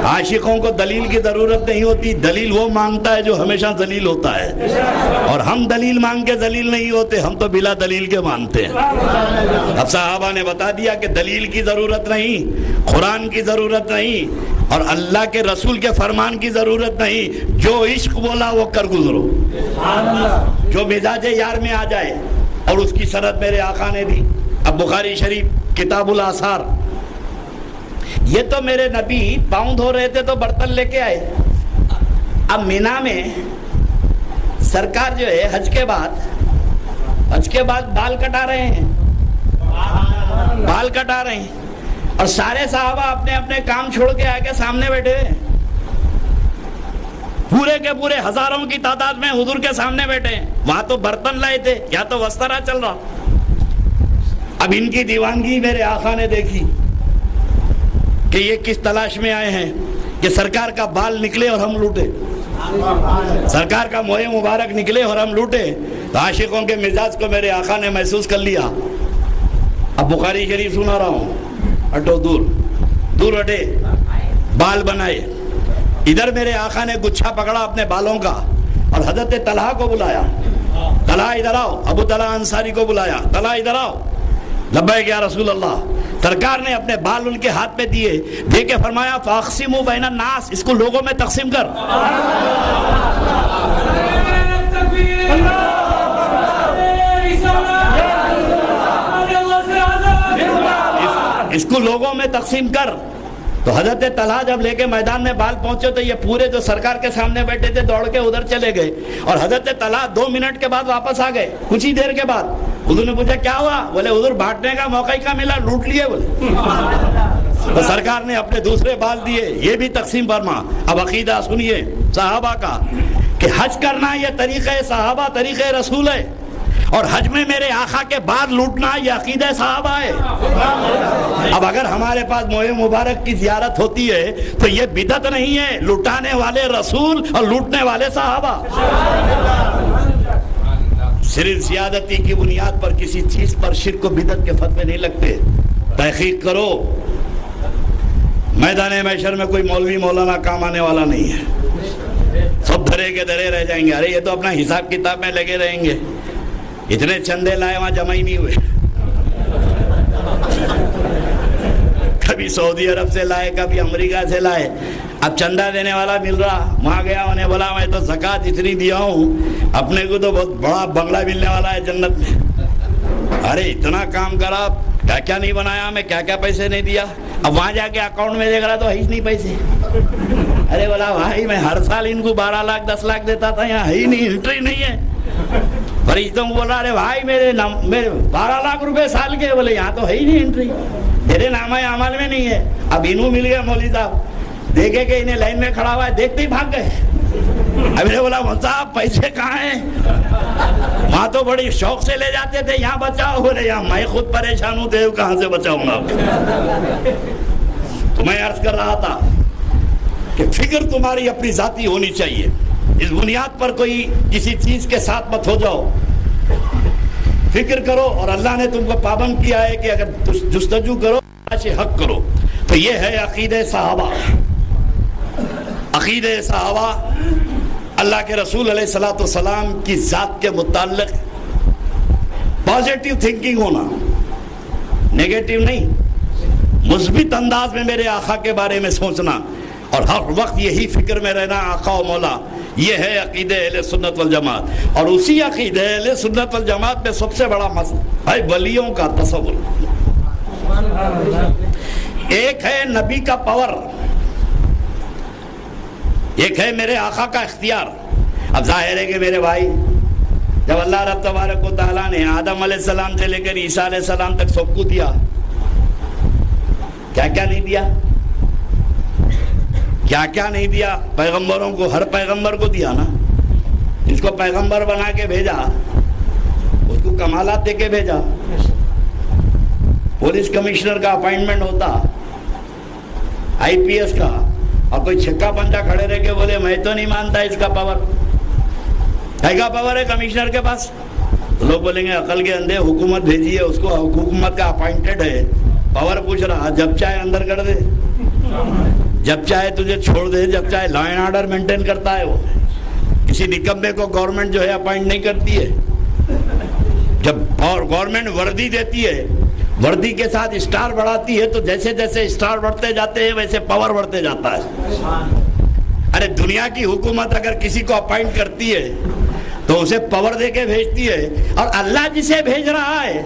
عاشقوں کو دلیل کی ضرورت نہیں ہوتی. دلیل وہ مانگتا ہے جو ہمیشہ دلیل ہوتا ہے, اور ہم دلیل مانگ کے دلیل نہیں ہوتے, ہم تو بلا دلیل کے مانتے ہیں. اب صحابہ نے بتا دیا کہ دلیل کی ضرورت نہیں, قرآن کی ضرورت نہیں, اور اللہ کے رسول کے فرمان کی ضرورت نہیں. جو عشق بولا وہ کر گزرو, جو مزاج یار میں آ جائے. اور اس کی سند میرے آقا نے دی. اب بخاری شریف کتاب الآثار, یہ تو میرے نبی پاؤں دھو رہے تھے تو برتن لے کے آئے. اب مینا میں سرکار جو ہے حج کے بعد بال کٹا رہے ہیں, بال کٹا رہے ہیں, اور سارے صحابہ اپنے اپنے کام چھوڑ کے آ کے سامنے بیٹھے ہیں. پورے کے پورے ہزاروں کی تعداد میں حضور کے سامنے بیٹھے ہیں. وہاں تو برتن لائے تھے, یا تو وسترا چل رہا. اب ان کی دیوانگی میرے آقا نے دیکھی کہ یہ کس تلاش میں آئے ہیں کہ سرکار کا بال نکلے اور ہم لوٹے, سرکار کا موئے مبارک نکلے اور ہم لوٹے. تو عاشقوں کے مزاج کو میرے آقا نے محسوس کر لیا. اب بخاری شریف سنا رہا ہوں, ہٹو دور دور ہٹے, بال بنائے. ادھر میرے آقا نے گچھا پکڑا اپنے بالوں کا اور حضرت طلحہ کو بلایا, طلحہ ادھر آؤ. ابو طلحہ انصاری کو بلایا, طلحہ ادھر آؤ. لبیک یا رسول اللہ. سرکار نے اپنے بال ان کے ہاتھ میں دیے, دے کے فرمایا فاقسموا بین الناس, اس کو لوگوں میں تقسیم کر. اس کو لوگوں میں تقسیم کر. تو حضرت طلحہ جب لے کے میدان میں بال پہنچے تو یہ پورے جو سرکار کے سامنے بیٹھے تھے دوڑ کے ادھر چلے گئے, اور حضرت طلحہ 2 منٹ کے بعد واپس آ گئے. کچھ ہی دیر کے بعد حضور نے پوچھا کیا ہوا؟ بولے حضور بانٹنے کا موقع ہی کا ملا, لوٹ لیے. بولے تو سرکار نے اپنے دوسرے بال دیے, یہ بھی تقسیم فرما. اب عقیدہ سنیے صحابہ کا کہ حج کرنا یہ طریقہ صحابہ, طریقہ رسول ہے, اور حج میں میرے آقا کے بعد لوٹنا یہ عقیدہ صحابہ ہے. اب اگر ہمارے پاس موئے مبارک کی زیارت ہوتی ہے تو یہ بدعت نہیں ہے, لٹانے والے رسول اور لوٹنے والے صحابہ. صرف زیادتی کی بنیاد پر کسی چیز پر شرک و بدعت کے فتوے نہیں لگتے. تحقیق کرو. میدان محشر میں کوئی مولوی مولانا کام آنے والا نہیں ہے, سب دھرے کے دھرے رہ جائیں گے. ارے یہ تو اپنا حساب کتاب میں لگے رہیں گے. اتنے چندے لائے وہاں جمع ہی نہیں ہوئے. کبھی سعودی عرب سے لائے, کبھی امریکہ سے لائے. اب چندہ دینے والا مل رہا, وہاں گیا, انہیں بولا میں تو زکوٰۃ اتنی دیا ہوں, اپنے کو تو بہت بڑا بنگلہ ملنے والا ہے جنت میں. ارے اتنا کام کرا, کیا کیا نہیں بنایا, میں کیا کیا پیسے نہیں دیا. اب وہاں جا کے اکاؤنٹ میں دیکھ رہا تو ہے ہی نہیں پیسے. ارے بولا بھائی میں ہر سال ان کو 12 لاکھ 10 لاکھ دیتا تھا, یہاں ہے ہی نہیں, انٹری نہیں ہے. فرشتوں کو بول رہا ارے بھائی میرے 12 لاکھ روپے سال کے. بولے یہاں تو ہے ہی نہیں انٹری, تیرے نامہ اعمال میں نہیں ہے. اب انہوں مل گیا مولوی صاحب, دیکھے کہ انہیں لائن میں کھڑا ہوا ہے, دیکھتے ہی بھاگ گئے. ابھی نے بولا صاحب پیسے کہاں ہیں؟ وہاں تو بڑی شوق سے لے جاتے تھے, یہاں بچاؤ. بولے یہاں میں خود پریشان ہوں, دیو کہاں سے بچاؤں گا. تو میں عرض کر رہا تھا کہ فکر تمہاری اپنی ذاتی ہونی چاہیے. اس بنیاد پر کوئی کسی چیز کے ساتھ مت ہو جاؤ. فکر کرو, اور اللہ نے تم کو پابند کیا ہے کہ اگر جستجو کرو حق کرو. تو یہ ہے عقیدہ صحابہ. عقیدہ صحابہ اللہ کے رسول علیہ الصلوۃ والسلام کی ذات کے متعلق پازیٹیو تھنکنگ ہونا, نیگیٹو نہیں, مثبت انداز میں میرے آقا کے بارے میں سوچنا, اور ہر وقت یہی فکر میں رہنا آقا و مولا. یہ ہے عقیدہ اہل سنت والجماعت. اور اسی عقیدہ اہل سنت والجماعت میں سب سے بڑا مسئلہ ہے ولیوں کا تصور. ایک ہے نبی کا پاور, ایک ہے میرے آقا کا اختیار. اب ظاہر ہے کہ میرے بھائی جب اللہ رب تبارک و تعالیٰ نے آدم علیہ السلام سے لے کر عیسیٰ علیہ السلام تک سب کو دیا, کیا کیا نہیں دیا؟ کیا کیا نہیں دیا؟ پیغمبروں کو، ہر پیغمبر کو دیا نا. جس کو پیغمبر بنا کے بھیجا اس کو کمالات دے کے بھیجا. پولیس کمشنر کا اپائنٹمنٹ ہوتا، آئی پی ایس کا، اور کوئی چھکا پنجا کھڑے رہ کے بولے میں تو نہیں مانتا اس کا پاور. کیا پاور ہے کمشنر کے پاس؟ تو لوگ بولیں گے عقل کے اندھے، حکومت بھیجی ہے اس کو، حکومت کا اپائنٹڈ ہے، پاور پوچھ رہا، جب چاہے اندر کر دے، جب چاہے تجھے چھوڑ دے، جب چاہے لا اینڈ آرڈر مینٹین کرتا ہے. وہ کسی نکمے کو گورنمنٹ جو ہے اپائنٹ نہیں کرتی ہے. جب گورنمنٹ وردی دیتی ہے، وردی کے ساتھ اسٹار بڑھاتی ہے، تو جیسے جیسے اسٹار بڑھتے جاتے ہیں ویسے پاور بڑھتے جاتا ہے. ارے دنیا کی حکومت اگر کسی کو اپائنٹ کرتی ہے تو اسے پاور دے کے بھیجتی ہے، اور اللہ جسے بھیج رہا ہے،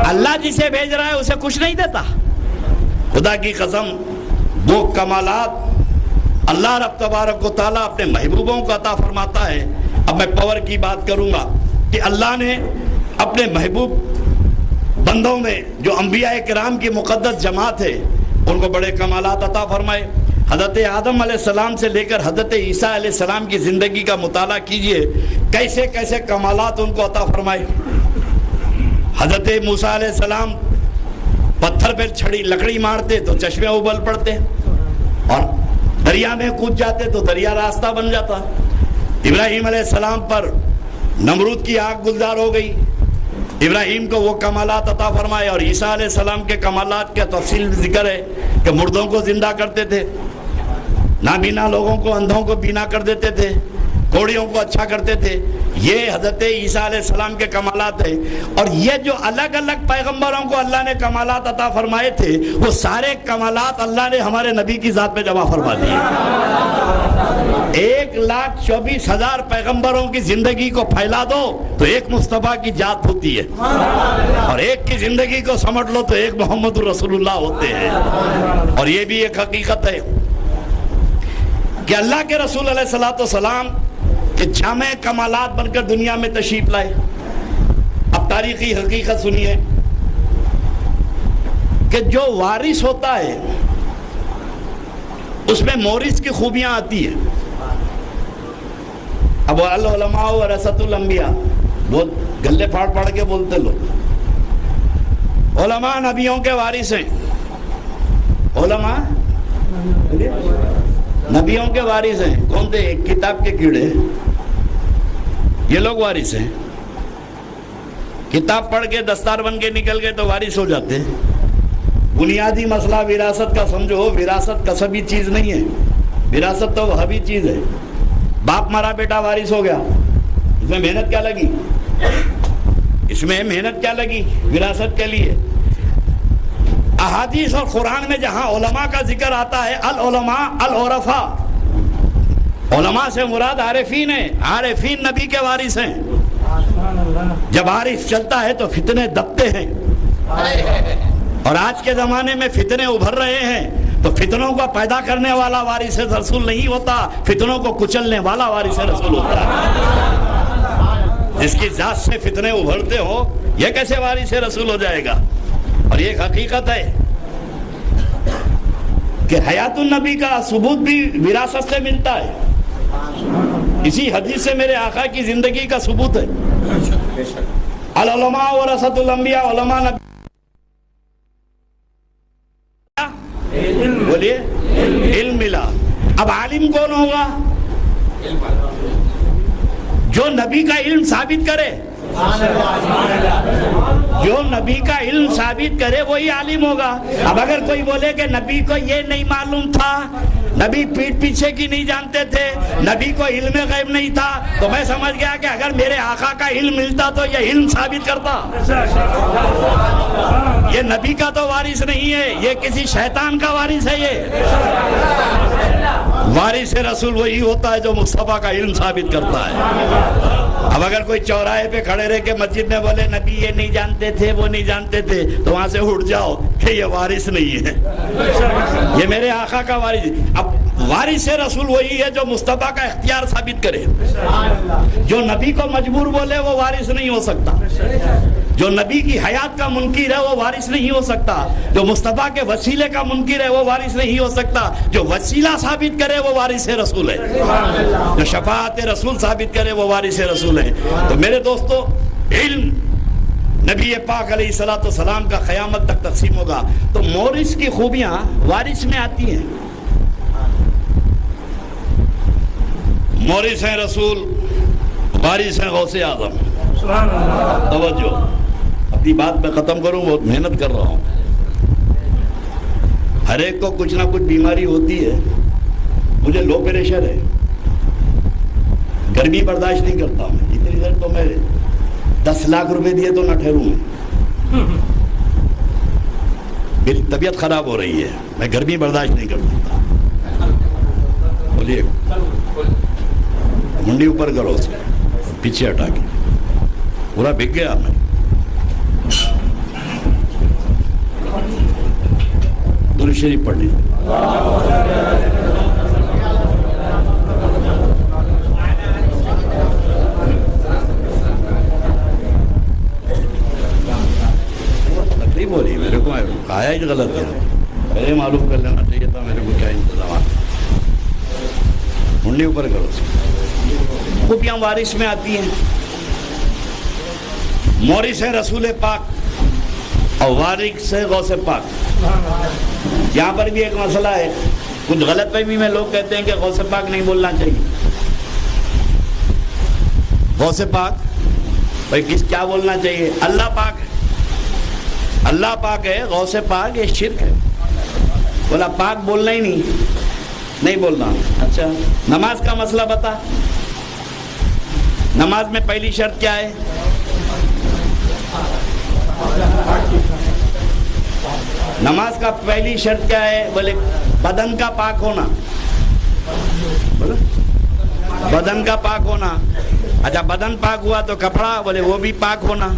اللہ جسے بھیج رہا ہے اسے کچھ نہیں دیتا. خدا کی قسم وہ کمالات اللہ رب تبارک و تعالیٰ اپنے محبوبوں کو عطا فرماتا ہے. اب میں پاور کی بات کروں گا کہ اللہ نے اپنے محبوب بندوں میں جو انبیاء کرام کی مقدس جماعت ہے ان کو بڑے کمالات عطا فرمائے. حضرت آدم علیہ السلام سے لے کر حضرت عیسیٰ علیہ السلام کی زندگی کا مطالعہ کیجئے، کیسے کیسے کمالات ان کو عطا فرمائے. حضرت موسیٰ علیہ السلام پتھر پہ چھڑی لکڑی مارتے تو چشمے ابل پڑتے، اور دریا میں کود جاتے تو دریا راستہ بن جاتا. ابراہیم علیہ السلام پر نمرود کی آگ گلزار ہو گئی، ابراہیم کو وہ کمالات عطا فرمائے. اور عیسیٰ علیہ السلام کے کمالات کا تفصیل ذکر ہے کہ مردوں کو زندہ کرتے تھے، نابینا لوگوں کو، اندھوں کو بینا کر دیتے تھے، کوڑیوں کو اچھا کرتے تھے. یہ حضرت عیسیٰ علیہ السلام کے کمالات ہیں. اور یہ جو الگ الگ پیغمبروں کو اللہ نے کمالات عطا فرمائے تھے، وہ سارے کمالات اللہ نے ہمارے نبی کی ذات میں جمع فرما دیے. 1,24,000 پیغمبروں کی زندگی کو پھیلا دو تو ایک مصطفیٰ کی ذات ہوتی ہے، اور ایک کی زندگی کو سمجھ لو تو ایک محمد رسول اللہ ہوتے ہیں. اور یہ بھی ایک حقیقت ہے کہ اللہ کے رسول علیہ الصلوۃ والسلام کہ جامع کمالات بن کر دنیا میں تشریف لائے. اب تاریخی حقیقت سنیے کہ جو وارث ہوتا ہے اس میں مورث کی خوبیاں آتی ہیں. اب العلماء ورثۃ الانبیاء وہ گلے پھاڑ پھاڑ کے بولتے لوگ. علماء نبیوں کے وارث ہیں. علماء نبیوں کے وارث ہیں. کون تھے؟ ایک کتاب کے کیڑے، یہ لوگ وارث ہیں. کتاب پڑھ کے دستار بن کے نکل گئے تو وارث ہو جاتے. بنیادی مسئلہ وراثت کا سمجھو، وراثت کسبی چیز نہیں ہے، وراثت تو وہابی چیز ہے. باپ مرا بیٹا وارث ہو گیا، اس میں محنت کیا لگی؟ اس میں محنت کیا لگی وراثت کے لیے؟ احادیث اور قرآن میں جہاں علماء کا ذکر آتا ہے، العلماء العرفاء، علماء سے مراد عارفین ہیں. عارفین نبی کے وارث ہیں. جب عارف چلتا ہے تو فتنے دبتے ہیں، اور آج کے زمانے میں فتنے ابھر رہے ہیں تو فتنوں کو پیدا کرنے والا وارث رسول نہیں ہوتا، فتنوں کو کچلنے والا وارث رسول ہوتا ہے. جس کی ذات سے فتنے ابھرتے ہو یہ کیسے وارث رسول ہو جائے گا؟ اور یہ ایک حقیقت ہے کہ حیات النبی کا ثبوت بھی وراثت سے ملتا ہے. اسی حدیث سے میرے آقا کی زندگی کا ثبوت ہے. العلماء ورثۃ الانبیاء، علماء نبی. بولیے علم ملا. اب عالم کون ہوگا؟ جو نبی کا علم ثابت کرے، جو نبی کا علم ثابت کرے وہی عالم ہوگا. اب اگر کوئی بولے کہ نبی کو یہ نہیں معلوم تھا، نبی پیٹ پیچھے کی نہیں جانتے تھے، نبی کو علم غیب نہیں تھا، تو میں سمجھ گیا کہ اگر میرے آقا کا علم ملتا تو یہ علم ثابت کرتا. یہ نبی کا تو وارث نہیں ہے، یہ کسی شیطان کا وارث ہے. یہ وارث رسول وہی ہوتا ہے جو مصطفیٰ کا علم ثابت کرتا ہے. اب اگر کوئی چوراہے پہ کھڑے رہ کے مسجد میں بولے نبی یہ نہیں جانتے تھے، وہ نہیں جانتے تھے، تو وہاں سے اٹھ جاؤ کہ یہ وارث نہیں ہے، یہ میرے آقا کا وارث. اب وارث رسول وہی ہے جو مصطفیٰ کا اختیار ثابت کرے. جو نبی کو مجبور بولے وہ وارث نہیں ہو سکتا. جو نبی کی حیات کا منکر ہے وہ وارث نہیں ہو سکتا، جو مصطفیٰ کے وسیلے کا منکر ہے وہ وارث نہیں ہو سکتا، جو وسیلہ ثابت کرے وہ وارث رسول ہے، جو شفاعت رسول ثابت کرے وہ وارث رسول ہے۔ تو میرے دوستو، علم نبی پاک علیہ الصلوۃ والسلام کا قیامت تک تقسیم ہوگا۔ تو مورث کی خوبیاں وارث میں آتی ہیں۔ مورث ہیں رسول، وارث ہیں غوث اعظم۔ توجہ، اپنی بات میں ختم کروں، بہت محنت کر رہا ہوں۔ ہر ایک کو کچھ نہ کچھ بیماری ہوتی ہے۔ مجھے لو پریشر ہے، گرمی برداشت نہیں کرتا میں، اتنی دیر تو میں 10 لاکھ روپے دیے تو نہ ٹھہروں میں، میری طبیعت خراب ہو رہی ہے، میں گرمی برداشت نہیں کر سکتا۔ بولیے، منڈی اوپر کرو، پیچھے ہٹا کے، پورا بک گیا میں۔ درود شریف پڑھ لیجیے۔ تکلیف ہو رہی ہے میرے کو، کھایا ہی غلط ہے، پہلے معلوم کر لینا چاہیے تھا میرے کو کیا انتظامات۔ منڈی اوپر کرو، خوبیاں وارث میں آتی ہیں۔ مورث ہے رسول پاک اور وارث ہے غوث پاک۔ یہاں پر بھی ایک مسئلہ ہے، کچھ غلط فہمی میں لوگ کہتے ہیں کہ غوث پاک نہیں بولنا چاہیے۔ غوث پاک بھائی کیا بولنا چاہیے؟ اللہ پاک ہے، اللہ پاک ہے، غوث پاک یہ شرک ہے۔ بولا پاک بولنا ہی نہیں بولنا۔ اچھا، نماز کا مسئلہ بتا، نماز میں پہلی شرط کیا ہے؟ نماز کا پہلی شرط کیا ہے؟ بولے بدن کا پاک ہونا، بدن کا پاک ہونا۔ اچھا، بدن پاک ہوا تو کپڑا، بولے وہ بھی پاک ہونا۔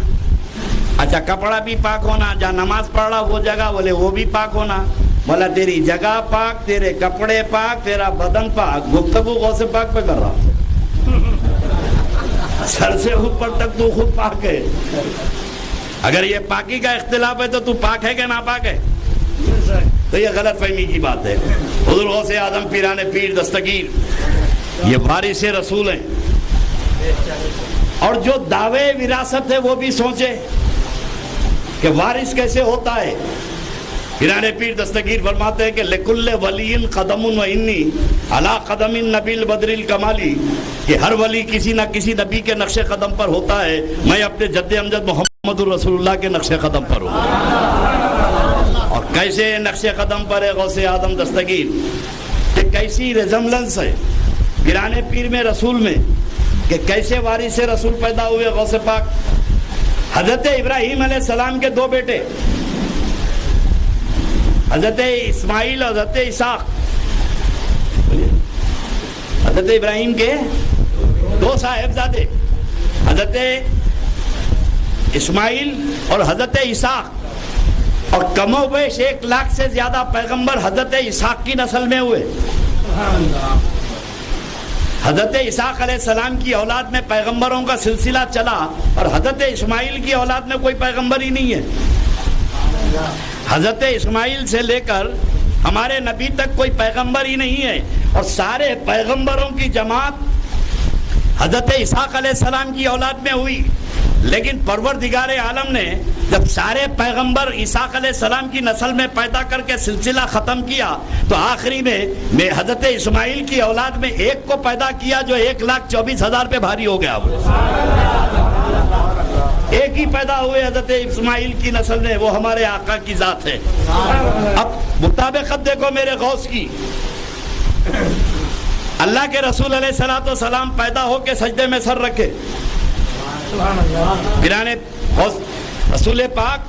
اچھا، کپڑا بھی پاک ہونا، جہاں نماز پڑھ رہا وہ جگہ، بولے وہ بھی پاک ہونا۔ بولا تیری جگہ پاک، تیرے کپڑے پاک، تیرا بدن پاک۔ گفتگو غوث پاک پہ کر رہا، سر سے اوپر تک تو خود پاک ہے۔ اگر یہ پاکی کا اختلاف ہے تو پاک ہے کہ ناپاک ہے؟ تو یہ غلط فہمی کی بات ہے۔ حضور غوث اعظم پیران پیر دستگیر یہ وارث رسول ہیں، اور جو دعوے وراثت ہے وہ بھی سوچے کہ وارث کیسے ہوتا ہے۔ پیران پیر دستگیر فرماتے ہیں کہ لکل ولی قدم و انی علی قدم النبی البدر الکمالی، کہ ہر ولی کسی نہ کسی نبی کے نقش قدم پر ہوتا ہے، میں اپنے جد امجد محمد رسول اللہ کے نقش قدم پر ہوں۔ اور کیسے نقش قدم پر ہے غوث اعظم دستگیر، کہ کیسی ریزمبلنس ہے پیران پیر میں رسول میں، کہ کیسے وارث رسول پیدا ہوئے غوث پاک۔ حضرت ابراہیم علیہ السلام کے 2 بیٹے، حضرت اسماعیل اور حضرت اسحاق۔ حضرت ابراہیم کے 2 صاحبزادے، حضرت اسماعیل اور حضرت اسحاق، اور کم و بیش 1 لاکھ سے زیادہ پیغمبر حضرت اسحاق کی نسل میں ہوئے۔ حضرت اسحاق علیہ السلام کی اولاد میں پیغمبروں کا سلسلہ چلا، اور حضرت اسماعیل کی اولاد میں کوئی پیغمبر ہی نہیں ہے۔ حضرت اسماعیل سے لے کر ہمارے نبی تک کوئی پیغمبر ہی نہیں ہے، اور سارے پیغمبروں کی جماعت حضرت اسحاق علیہ السلام کی اولاد میں ہوئی۔ لیکن پروردگار عالم نے جب سارے پیغمبر اسحاق علیہ السلام کی نسل میں پیدا کر کے سلسلہ ختم کیا، تو آخری میں حضرت اسماعیل کی اولاد میں ایک کو پیدا کیا جو 1,24,000 پہ بھاری ہو گیا۔ ایک ہی پیدا ہوئے حضرت اسماعیل کی نسل میں، وہ ہمارے آقا کی ذات ہے۔ اب مطابقت دیکھو میرے غوث کی، اللہ کے رسول علیہ الصلوۃ والسلام پیدا ہو کے سجدے میں سر رکھے۔ پیران رسول پاک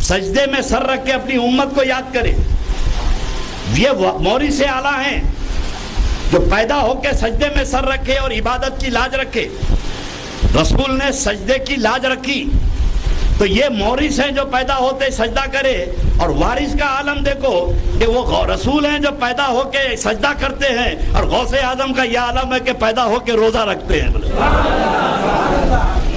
سجدے میں سر رکھ کے اپنی امت کو یاد کرے۔ یہ مورث اعلیٰ ہیں جو پیدا ہو کے سجدے میں سر رکھے اور عبادت کی لاج رکھے۔ رسول نے سجدے کی لاج رکھی، تو یہ مورث ہیں جو پیدا ہوتے سجدہ کرے۔ اور وارث کا عالم دیکھو کہ وہ رسول ہیں جو پیدا ہو کے سجدہ کرتے ہیں، اور غوث اعظم کا یہ عالم ہے کہ پیدا ہو کے روزہ رکھتے ہیں۔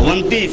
29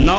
9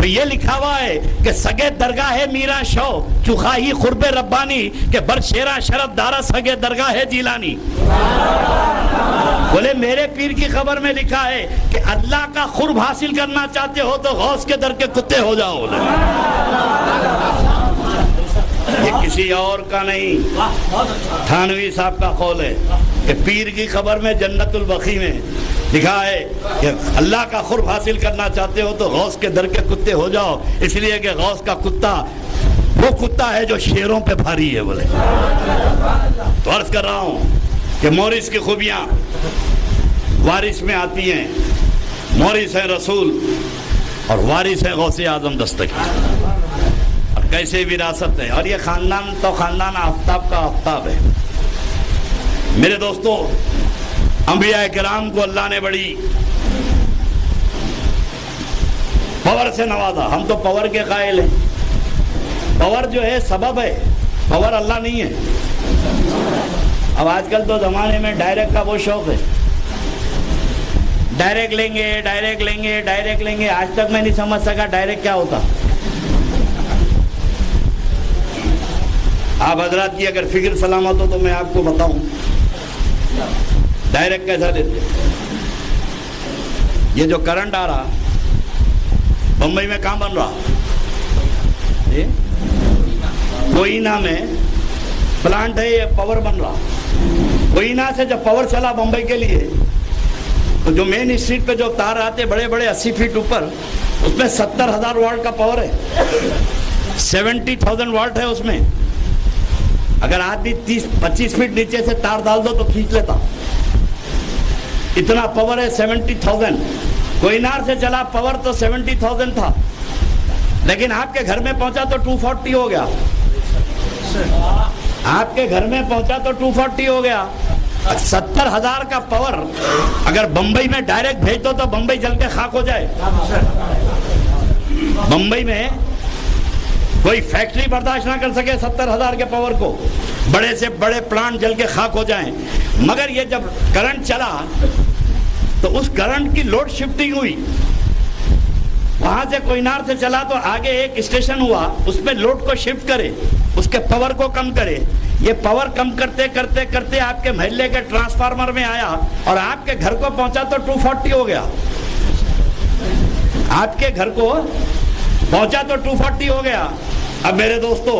تو یہ لکھا ہوا ہے کہ سگے درگاہ ہے میرا شو چخاہی قرب ربانی کہ برشیرہ شرف دارا سگے درگاہ ہے جیلانی. بولے میرے پیر کی خبر میں لکھا ہے کہ اللہ کا قرب حاصل کرنا چاہتے ہو تو غوث کے در کے کتے ہو جاؤ. یہ کسی اور کا نہیں، تھانوی صاحب کا قول ہے کہ پیر کی خبر میں جنت البقیع میں لکھا ہے کہ اللہ کا قرب حاصل کرنا چاہتے ہو تو غوث کے در کے کتے ہو جاؤ، اس لیے کہ غوث کا کتا وہ کتا ہے جو شیروں پہ بھاری ہے. بولے تو عرض کر رہا ہوں کہ مورث کی خوبیاں وارث میں آتی ہیں. مورث ہے رسول اور وارث ہے غوث اعظم دستگیر. اور کیسے وراثت ہے، اور یہ خاندان تو خاندان آفتاب کا آفتاب ہے. میرے دوستو، انبیاء کرام کو اللہ نے بڑی پاور سے نوازا. ہم تو پاور کے قائل ہیں. پاور جو ہے سبب ہے، پاور اللہ نہیں ہے. اب آج کل تو زمانے میں ڈائریکٹ کا وہ شوق ہے، ڈائریکٹ لیں گے ڈائریکٹ لیں گے ڈائریکٹ لیں گے. آج تک میں نہیں سمجھ سکا ڈائریکٹ کیا ہوتا. آپ حضرات کی اگر فکر سلامت ہو تو میں آپ کو بتاؤں ڈائریکٹ کیسا دیتے. یہ جو کرنٹ آ رہا بمبئی میں کہاں بن رہا؟ کوئینہ میں پلانٹ ہے، یہ پاور بن رہا. کوئینہ سے جب پاور چلا بمبئی کے لیے تو جو مین اسٹریٹ پہ جو تار آتے بڑے بڑے 80 فیٹ اوپر، اس میں 70,000 واٹ کا پاور ہے. 70,000 واٹ ہے اس میں. اگر آدمی 30-25 فیٹ نیچے سے تار ڈال دو تو کھینچ لیتا. اتنا پاور ہے 70,000. کوئینار سے چلا پاور تو 70,000 تھا، لیکن آپ کے گھر میں پہنچا تو 240 ہو گیا. آپ کے گھر میں پہنچا تو 240 ہو گیا. 70,000 کا پاور اگر بمبئی میں ڈائریکٹ بھیج دو تو بمبئی جل کے خاک ہو جائے. بمبئی میں کوئی فیکٹری برداشت نہ کر سکے 70,000 کے پاور کو. بڑے سے بڑے پلانٹ جل کے خاک ہو جائیں. مگر یہ جب کرنٹ چلا تو اس کرنٹ کی لوڈ شفٹنگ ہوئی. وہاں سے کوئینار سے چلا تو آگے ایک اسٹیشن ہوا، اس میں لوڈ کو شفٹ کرے، اس کے پاور کو کم کرے. یہ پاور کم کرتے کرتے کرتے آپ کے محلے کے ٹرانسفارمر میں آیا اور آپ کے گھر کو پہنچا تو 240 ہو گیا. آپ کے گھر کو پہنچا تو 240 ہو گیا. اب میرے دوستو،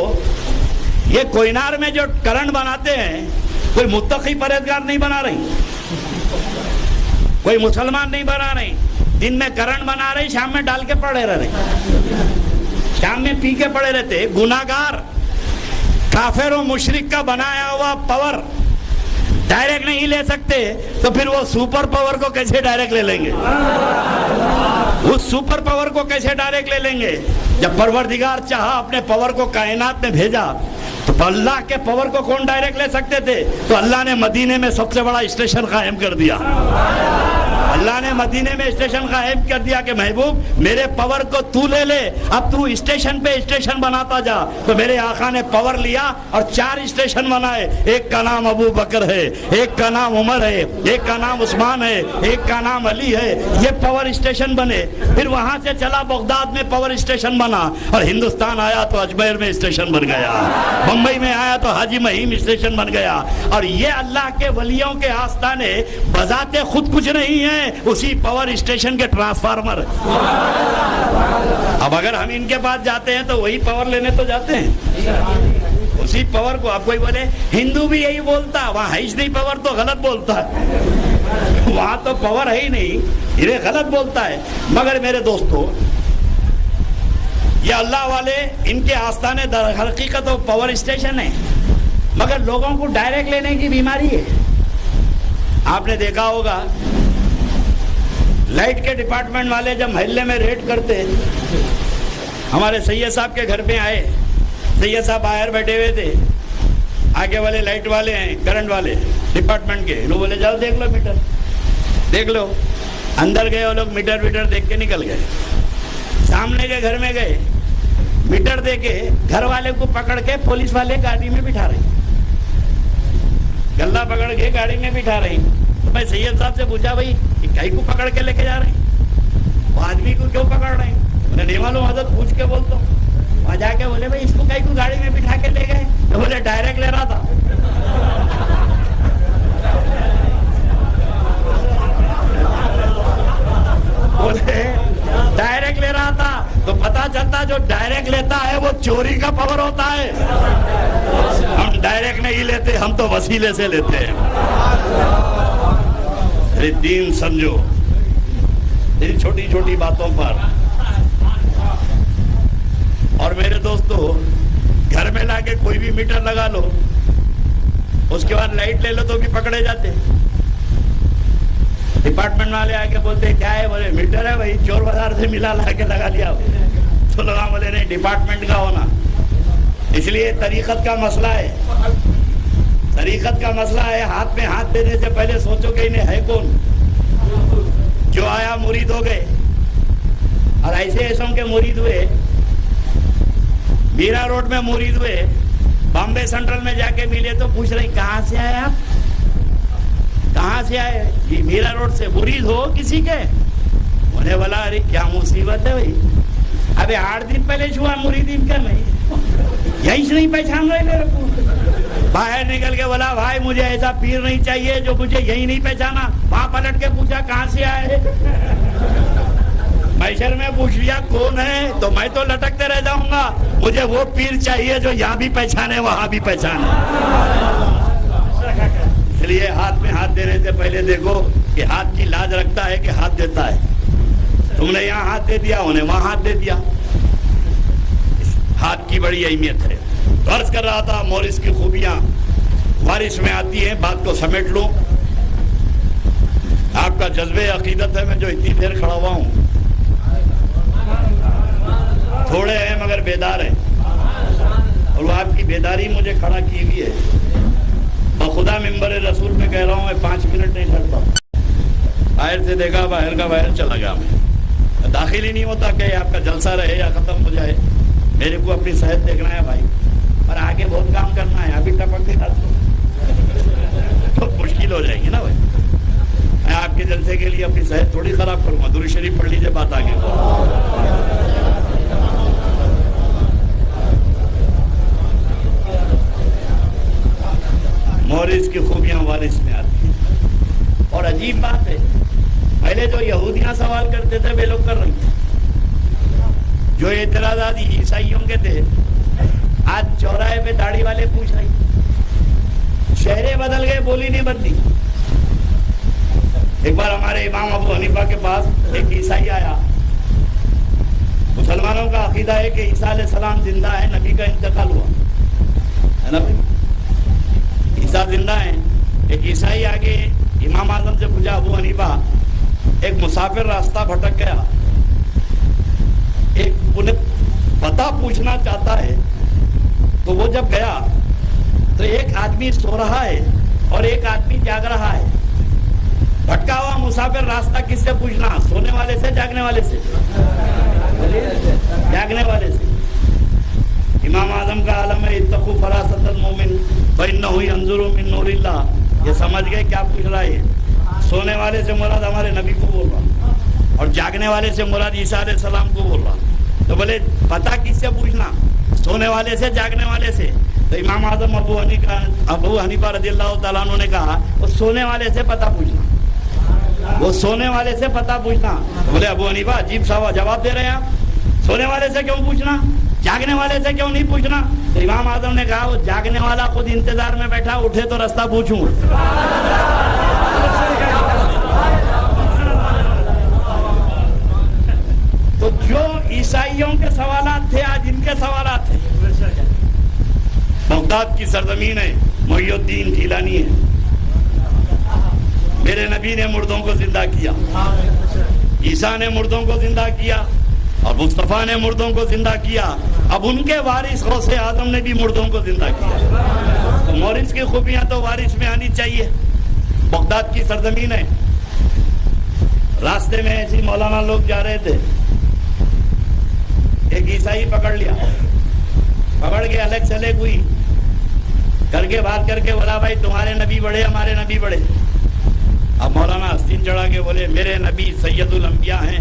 یہ کوئینار میں جو کرنٹ بناتے ہیں کوئی متقی پرہیزگار نہیں بنا رہی، کوئی مسلمان نہیں بنا رہی. دن میں کرنٹ بنا رہی، شام میں ڈال کے پڑے رہ رہے، شام میں پی کے پڑے رہتے. گناہگار کافر و مشرک کا بنایا ہوا پاور ڈائریکٹ نہیں لے سکتے تو پھر وہ سپر پاور کو کیسے ڈائریکٹ لے لیں گے؟ اس سپر پاور کو کیسے ڈائریکٹ لے لیں گے؟ جب پروردگار چاہا اپنے پاور کو کائنات میں بھیجا تو اللہ کے پاور کو کون ڈائریکٹ لے سکتے تھے؟ تو اللہ نے مدینے میں سب سے بڑا اسٹیشن قائم کر دیا. اللہ نے مدینے میں اسٹیشن قائم کر دیا کہ محبوب میرے پاور کو تو لے لے، اب تو اسٹیشن پہ اسٹیشن بناتا جا. تو میرے آقا نے پاور لیا اور 4 اسٹیشن بنائے. ایک کا نام ابو بکر ہے، ایک کا نام عمر ہے، ایک کا نام عثمان ہے، ایک کا نام علی ہے. یہ پاور اسٹیشن بنے. پھر وہاں سے چلا بغداد میں پاور اسٹیشن بنا، اور ہندوستان آیا تو اجمیر میں اسٹیشن بن گیا، بمبئی میں آیا تو حاجی مہیم اسٹیشن بن گیا. اور یہ اللہ کے ولیوں کے آستانے بذات خود کچھ نہیں ہیں، اسی پاور اسٹیشن کے ٹرانسفارمر. اب اگر ہم ان کے پاس جاتے ہیں تو وہی پاور لینے تو جاتے ہیں، اسی پاور کو. اب کوئی بولے ہندو بھی یہی بولتا، وہاں ہے ہی نہیں پاور تو غلط بولتا ہے. وہاں تو پاور ہے ہی نہیں، یہ غلط بولتا ہے. مگر میرے دوستو، یہ اللہ والے ان کے آستانے در حقیقت وہ پاور اسٹیشن ہے، مگر لوگوں کو ڈائریکٹ لینے کی بیماری ہے. آپ نے دیکھا ہوگا لائٹ کے ڈپارٹمنٹ والے جب محلے میں ریڈ کرتے، ہمارے سید صاحب کے گھر پہ آئے. سید صاحب باہر بیٹھے ہوئے تھے، آگے والے لائٹ والے ہیں، کرنٹ والے ڈپارٹمنٹ کے لوگ بولے جاؤ دیکھ لو میٹر، دیکھ لو. اندر گئے وہ لوگ، میٹر ویٹر دیکھ کے نکل گئے. سامنے کے گھر میں گئے، میٹر دے کے گھر والے کو پکڑ کے پولیس والے گاڑی میں بٹھا رہے، گلا پکڑ کے گاڑی میں بٹھا رہی. تو میں سید صاحب سے پوچھا بھائی کئی کو پکڑ کے لے کے جا رہے ہیں، وہ آدمی کو کیوں پکڑ رہے ہیں؟ میں نہیں معلوم حضرت پوچھ کے بولتا ہوں. وہاں جا کے بولے بھائی اس کو کئی کو گاڑی میں بٹھا کے لے گئے؟ تو بولے ڈائریکٹ لے رہا تھا. بولے ڈائریکٹ لے رہا تھا تو پتا چلتا جو ڈائریکٹ لیتا ہے وہ چوری کا پاور ہوتا ہے. ہم ڈائریکٹ نہیں لیتے, ہم تو وسیلے سے لیتے ہیں. دین سمجھو ان چھوٹی چھوٹی باتوں پر. اور میرے دوستو, گھر میں لا کے کوئی بھی میٹر لگا لو, اس کے بعد لائٹ لے لو تو بھی پکڑے جاتے. ڈپارٹمنٹ والے آ کے بولتے کیا ہے؟ بولے میٹر ہے بھائی, چور بازار سے ملا لا کے لگا لیا. تو لگا بولے نہیں, ڈپارٹمنٹ کا ہونا. اس لیے طریقت کا مسئلہ ہے, طریقت کا مسئلہ ہے. ہاتھ میں ہاتھ دینے سے پہلے سوچو کہ انہیں ہے کون. جو آیا مرید ہو گئے, اور ایسے ایسوں کے مرید ہوئے. میرا روڈ میں مرید ہوئے, بامبے سینٹرل میں جا کے ملے تو پوچھ رہے کہاں سے آئے آپ؟ کہاں سے آئے؟ جی میرا روڈ سے. مرید ہو کسی کے؟ انہیں بولا ارے کیا مصیبت ہے بھائی, ابھی 8 دن پہلے چھوا مریدین کا نہیں, یہی سے نہیں پہچان رہے میرے کو. باہر نکل کے بولا بھائی مجھے ایسا پیر نہیں چاہیے جو مجھے یہی نہیں پہچانا. وہاں پلٹ کے پوچھا کہاں سے آئے؟ میشر میں پوچھ لیا کون ہے, تو میں تو لٹکتے رہ جاؤں گا. مجھے وہ پیر چاہیے جو یہاں بھی پہچانے وہاں بھی پہچانے. اس لیے ہاتھ میں ہاتھ دینے سے پہلے دیکھو کہ ہاتھ کی لاج رکھتا ہے کہ ہاتھ دیتا ہے. تم نے یہاں ہاتھ دے دیا, انہیں وہاں ہاتھ دے دیا. ہاتھ کی بڑی اہمیت ہے. تو عرض کر رہا تھا مورث کی خوبیاں وارث میں آتی ہیں. بات کو سمیٹ لوں. آپ کا جذبہ عقیدت ہے, میں جو اتنی دیر کھڑا ہوا ہوں, تھوڑے ہیں مگر بیدار ہیں, اور وہ آپ کی بیداری مجھے کھڑا کی ہوئی ہے. بخدا ممبر رسول میں کہہ رہا ہوں, میں 5 منٹ نہیں لڑتا. باہر سے دیکھا, باہر کا باہر چلا گیا. میں داخل ہی نہیں ہوتا کہ آپ کا جلسہ رہے یا ختم ہو جائے. میرے کو اپنی صحت دیکھنا ہے بھائی, اور آگے بہت کام کرنا ہے. ابھی ٹپک کے ہاتھ تو مشکل ہو جائے گی نا بھائی. میں آپ کے جلسے کے لیے اپنی صحت تھوڑی خراب کروں گا. درود شریف پڑھ لیجیے, بات آگے. مورث کی خوبیاں وارث میں آتی ہیں. اور عجیب بات ہے, پہلے جو یہودیاں سوال کرتے تھے وہ لوگ کر رہے تھے. جو اعتراضات عیسائیوں کے تھے, آج چوراہے پہ داڑھی والے پوچھ رہے. شہریں بدل گئے, بولی نہیں بدلی. ایک بار ہمارے امام ابو حنیفہ کے پاس ایک عیسائی آیا. مسلمانوں کا عقیدہ ہے کہ عیسیٰ علیہ السلام زندہ ہے, نبی کا انتقال ہوا ہے نا. عیسیٰ زندہ ہیں. ایک عیسائی آگے امام اعظم سے پوچھا, ابو حنیفہ ایک مسافر راستہ بھٹک گیا, ایک انہیں پتہ پوچھنا چاہتا ہے. تو وہ جب گیا تو ایک آدمی سو رہا ہے اور ایک آدمی جاگ رہا ہے. بھٹکا ہوا مسافر راستہ کس سے پوچھنا؟ سونے والے سے, جاگنے والے سے؟ جاگنے والے سے. امام اعظم کا عالم ہے اتقوا فراست المومن فإنه ينظر من نور اللہ. یہ سمجھ گئے کیا پوچھ رہا ہے. سونے والے سے مراد ہمارے نبی کو بول رہا, اور جاگنے والے سے مراد عیسیٰ علیہ السلام کو بول رہا. تو بولے پتہ کس سے پوچھنا؟ سونے والے سے, جاگنے والے سے؟ تو امام اعظم ابو حنیفہ رضی اللہ تعالیٰ عنہ نے کہا وہ سونے والے سے پتہ پوچھنا, وہ سونے والے سے پتہ پوچھنا. بولے ابو حنیفہ عجیب سا جواب دے رہے ہیں آپ, سونے والے سے کیوں پوچھنا, جاگنے والے سے کیوں نہیں پوچھنا؟ تو امام اعظم نے کہا وہ جاگنے والا خود انتظار میں بیٹھا, اٹھے تو رستہ پوچھوں. تو جو عیسائیوں کے سوالات تھے آج ان کے سوالات ہیں. بغداد کی سرزمین ہے, محی الدین جیلانی ہے. میرے نبی نے مردوں کو زندہ کیا, عیسیٰ نے مردوں کو زندہ کیا, اور مصطفیٰ نے مردوں کو زندہ کیا. اب ان کے وارث غوث اعظم نے بھی مردوں کو زندہ کیا. تو مورث کی خوبیاں تو وارث میں آنی چاہیے. بغداد کی سرزمین ہے. راستے میں ایسی مولانا لوگ جا رہے تھے, ایک عیسائی پکڑ لیا, پکڑ کے الگ سے الگ ہوئی کر کے بات کر کے بولا بھائی تمہارے نبی بڑے, ہمارے نبی بڑے. اب مولانا آستین چڑھا کے بولے میرے نبی سید الانبیاء ہیں,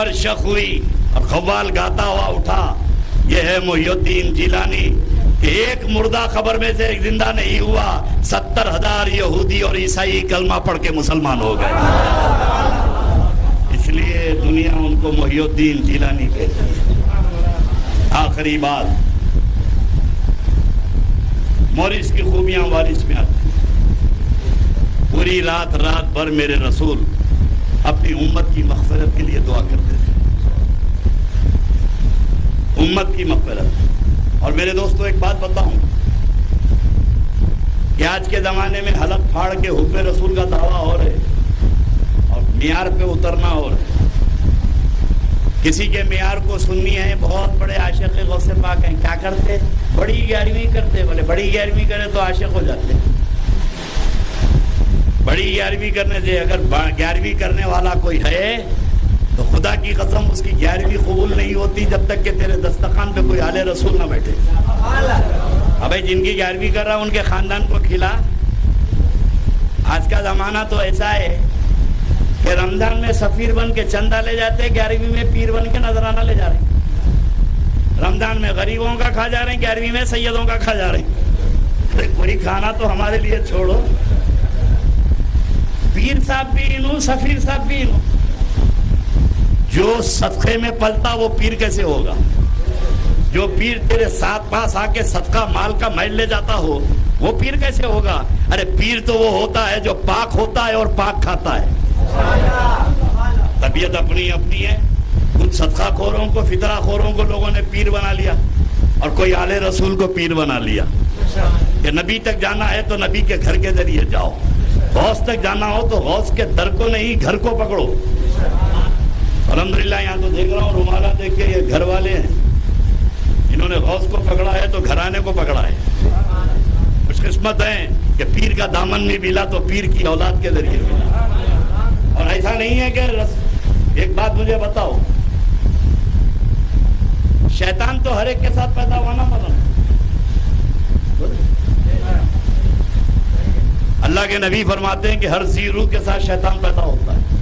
قبر شق ہوئی اور قوال گاتا ہوا اٹھا، یہ ہے محی الدین جیلانی کہ ایک مردہ قبر میں سے ایک زندہ نہیں ہوا، 70,000 یہودی اور عیسائی کلمہ پڑھ کے مسلمان ہو گئے، اس لیے دنیا ان کو محی الدین جیلانی کہتی ہے۔ آخری بات، مورث کی خوبیاں وارث میں آتی ہیں۔ پوری رات بھر میرے رسول اپنی امت کی مغفرت کے لیے دعا کرتے تھے، امت کی مغفرت۔ اور میرے دوستو ایک بات بتاؤں کہ آج کے زمانے میں حلق پھاڑ کے حب رسول کا دعویٰ ہو رہے اور معیار پہ اترنا ہو رہا ہے۔ کسی کے معیار کو سننی ہے، بہت بڑے عاشق غوث پاک ہیں، کیا کرتے؟ بڑی 11ویں کرتے، بولے بڑی 11ویں کرے تو عاشق ہو جاتے۔ بڑی 11ویں کرنے سے، اگر 11ویں کرنے والا کوئی ہے تو خدا کی قسم اس کی 11ویں قبول نہیں ہوتی جب تک کہ تیرے دسترخوان پہ کوئی آل رسول نہ بیٹھے۔ ابھی جن کی 11ویں کر رہا ان کے خاندان کو کھلا۔ آج کا زمانہ تو ایسا ہے کہ رمضان میں سفیر بن کے چندہ لے جاتے، 11ویں میں پیر بن کے نذرانہ لے جا رہے ہیں۔ رمضان میں غریبوں کا کھا جا رہے ہیں، 11ویں میں سیدوں کا کھا جا رہے ہیں۔ کوئی کھانا تو ہمارے لیے چھوڑو، پیر صاحب بھی انہوں، سفیر صاحب بھی انہوں۔ جو صدقے میں پلتا وہ پیر کیسے ہوگا؟ جو پیر تیرے ساتھ پاس آ کے صدقہ مال کا میل لے جاتا ہو وہ پیر کیسے ہوگا؟ ارے پیر تو وہ ہوتا ہے جو پاک ہوتا ہے اور پاک کھاتا ہے۔ طبیعت اپنی اپنی ہے، کچھ صدقہ خوروں کو، فطرہ خوروں کو لوگوں نے پیر بنا لیا اور کوئی آل رسول کو پیر بنا لیا کہ نبی تک جانا ہے تو نبی کے گھر کے ذریعے جاؤ، غوث تک جانا ہو تو غوث کے در کو نہیں گھر کو پکڑو۔ الحمدللہ یہاں تو دیکھ رہا ہوں رومالہ دیکھ کے یہ گھر والے ہیں، انہوں نے غوث کو پکڑا ہے تو گھرانے کو پکڑا ہے۔ خوش قسمت ہیں کہ پیر کا دامن نہیں ملا تو پیر کی اولاد کے ذریعے ملا۔ اور ایسا نہیں ہے کہ ایک بات مجھے بتاؤ، شیطان تو ہر ایک کے ساتھ پیدا ہوا نا مولانا؟ اللہ کے نبی فرماتے ہیں کہ ہر ذی روح کے ساتھ شیطان پیدا ہوتا ہے،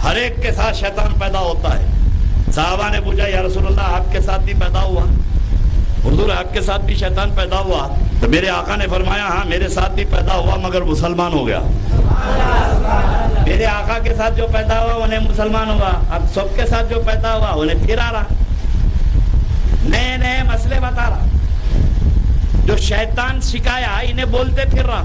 ہر ایک کے ساتھ شیطان پیدا ہوتا ہے۔ صحابہ نے پوچھا یا رسول اللہ آپ کے ساتھ بھی پیدا ہوا؟ حضور آپ کے ساتھ بھی شیطان پیدا ہوا؟ تو میرے آقا نے فرمایا ہاں میرے ساتھ بھی پیدا ہوا مگر مسلمان ہو گیا۔ میرے آقا کے ساتھ جو پیدا ہوا انہیں مسلمان ہوا، اب سب کے ساتھ جو پیدا ہوا انہیں پھر آ رہا، نئے نئے مسئلے بتا رہا، جو شیطان سکھایا انہیں بولتے پھر رہا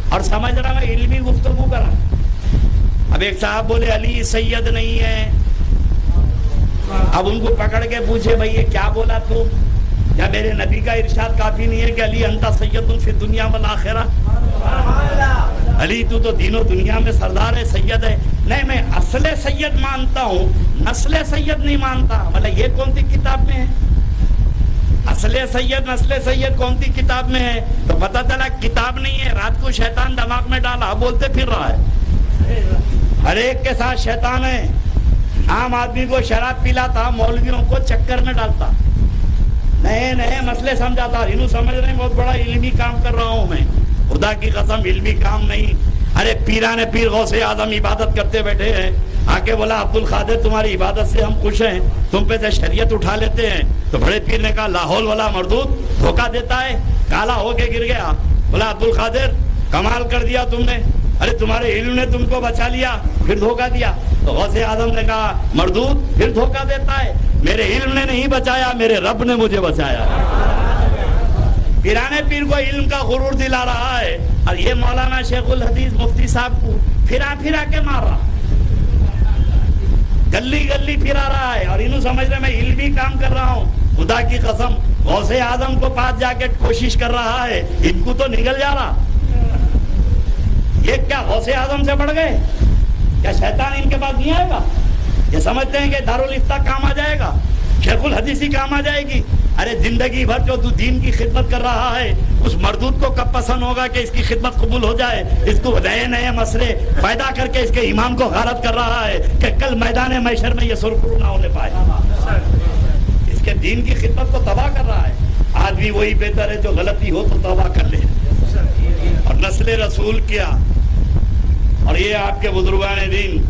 اور سمجھ رہا میں علمی گفتگو کر رہا۔ اب ایک صاحب بولے علی سید نہیں ہے، اب ان کو پکڑ کے پوچھے بھائی یہ کیا بولا تو؟ کیا میرے نبی کا ارشاد کافی نہیں ہے کہ علی انت سید فی دنیا والآخرہ؟ علی تو دین و دنیا میں سردار ہے، سید ہے۔ نہیں میں اصل سید مانتا ہوں، نسل سید نہیں مانتا۔ مطلب یہ کون سی کتاب میں ہے؟ اصل سید نسل سید کون سی کتاب میں ہے؟ تو پتہ چلا کتاب نہیں ہے، رات کو شیطان دماغ میں ڈالا، بولتے پھر رہا ہے۔ ہر ایک کے ساتھ شیطان ہے۔ عام آدمی کو شراب پلاتا، مولویوں کو چکر میں ڈالتا، نئے نئے مسئلے سمجھاتا۔ انہوں سمجھ رہے ہیں بہت بڑا علمی کام کر رہا ہوں میں، خدا کی قسم علمی کام نہیں۔ ارے پیران پیر غوث اعظم عبادت کرتے بیٹھے ہیں، آ کے بولا عبد القادر تمہاری عبادت سے ہم خوش ہیں، تم پہ سے شریعت اٹھا لیتے ہیں۔ تو بڑے پیر نے کہا لاہور والا مردود دھوکہ دیتا ہے، کالا ہو کے گر گیا۔ بولا عبد القادر کمال کر دیا تم نے، ارے تمہارے علم نے تم کو بچا لیا پھر دھوکہ دیا۔ تو غوث اعظم نے کہا مردود پھر دھوکہ دیتا ہے، میرے علم نے نہیں بچایا، میرے رب نے مجھے بچایا۔ پیرانے پیر کو علم کا غرور دلا رہا ہے اور یہ مولانا شیخ الحدیث مفتی صاحب کو پھرا پھرا کے مار رہا، گلی گلی پھرا رہا ہے، اور انہوں سمجھ رہے میں علمی کام کر رہا ہوں۔ خدا کی قسم غوث اعظم کو پاس جا کے کوشش کر رہا ہے، ان کو تو نگل جا رہا۔ یہ کیا غوث اعظم سے بڑھ گئے؟ کیا شیطان ان کے پاس نہیں آئے گا؟ یہ سمجھتے ہیں کہ دارالفتہ کام آ جائے گا، شیخ الحدیثی کام آ جائے گی۔ ارے زندگی بھر جو تو دین کی خدمت کر رہا ہے اس مردود کو کب پسند ہوگا کہ اس کی خدمت قبول ہو جائے؟ اس کو نئے نئے مسئلے پیدا کر کے اس کے ایمان کو غارت کر رہا ہے کہ کل میدان محشر میں یہ سرخرو نہ ہونے پائے، اس کے دین کی خدمت کو تباہ کر رہا ہے۔ آج بھی وہی بہتر ہے جو غلطی ہو تو توبہ کر لے۔ اور نسل رسول کیا، اور یہ آپ کے بزرگان دین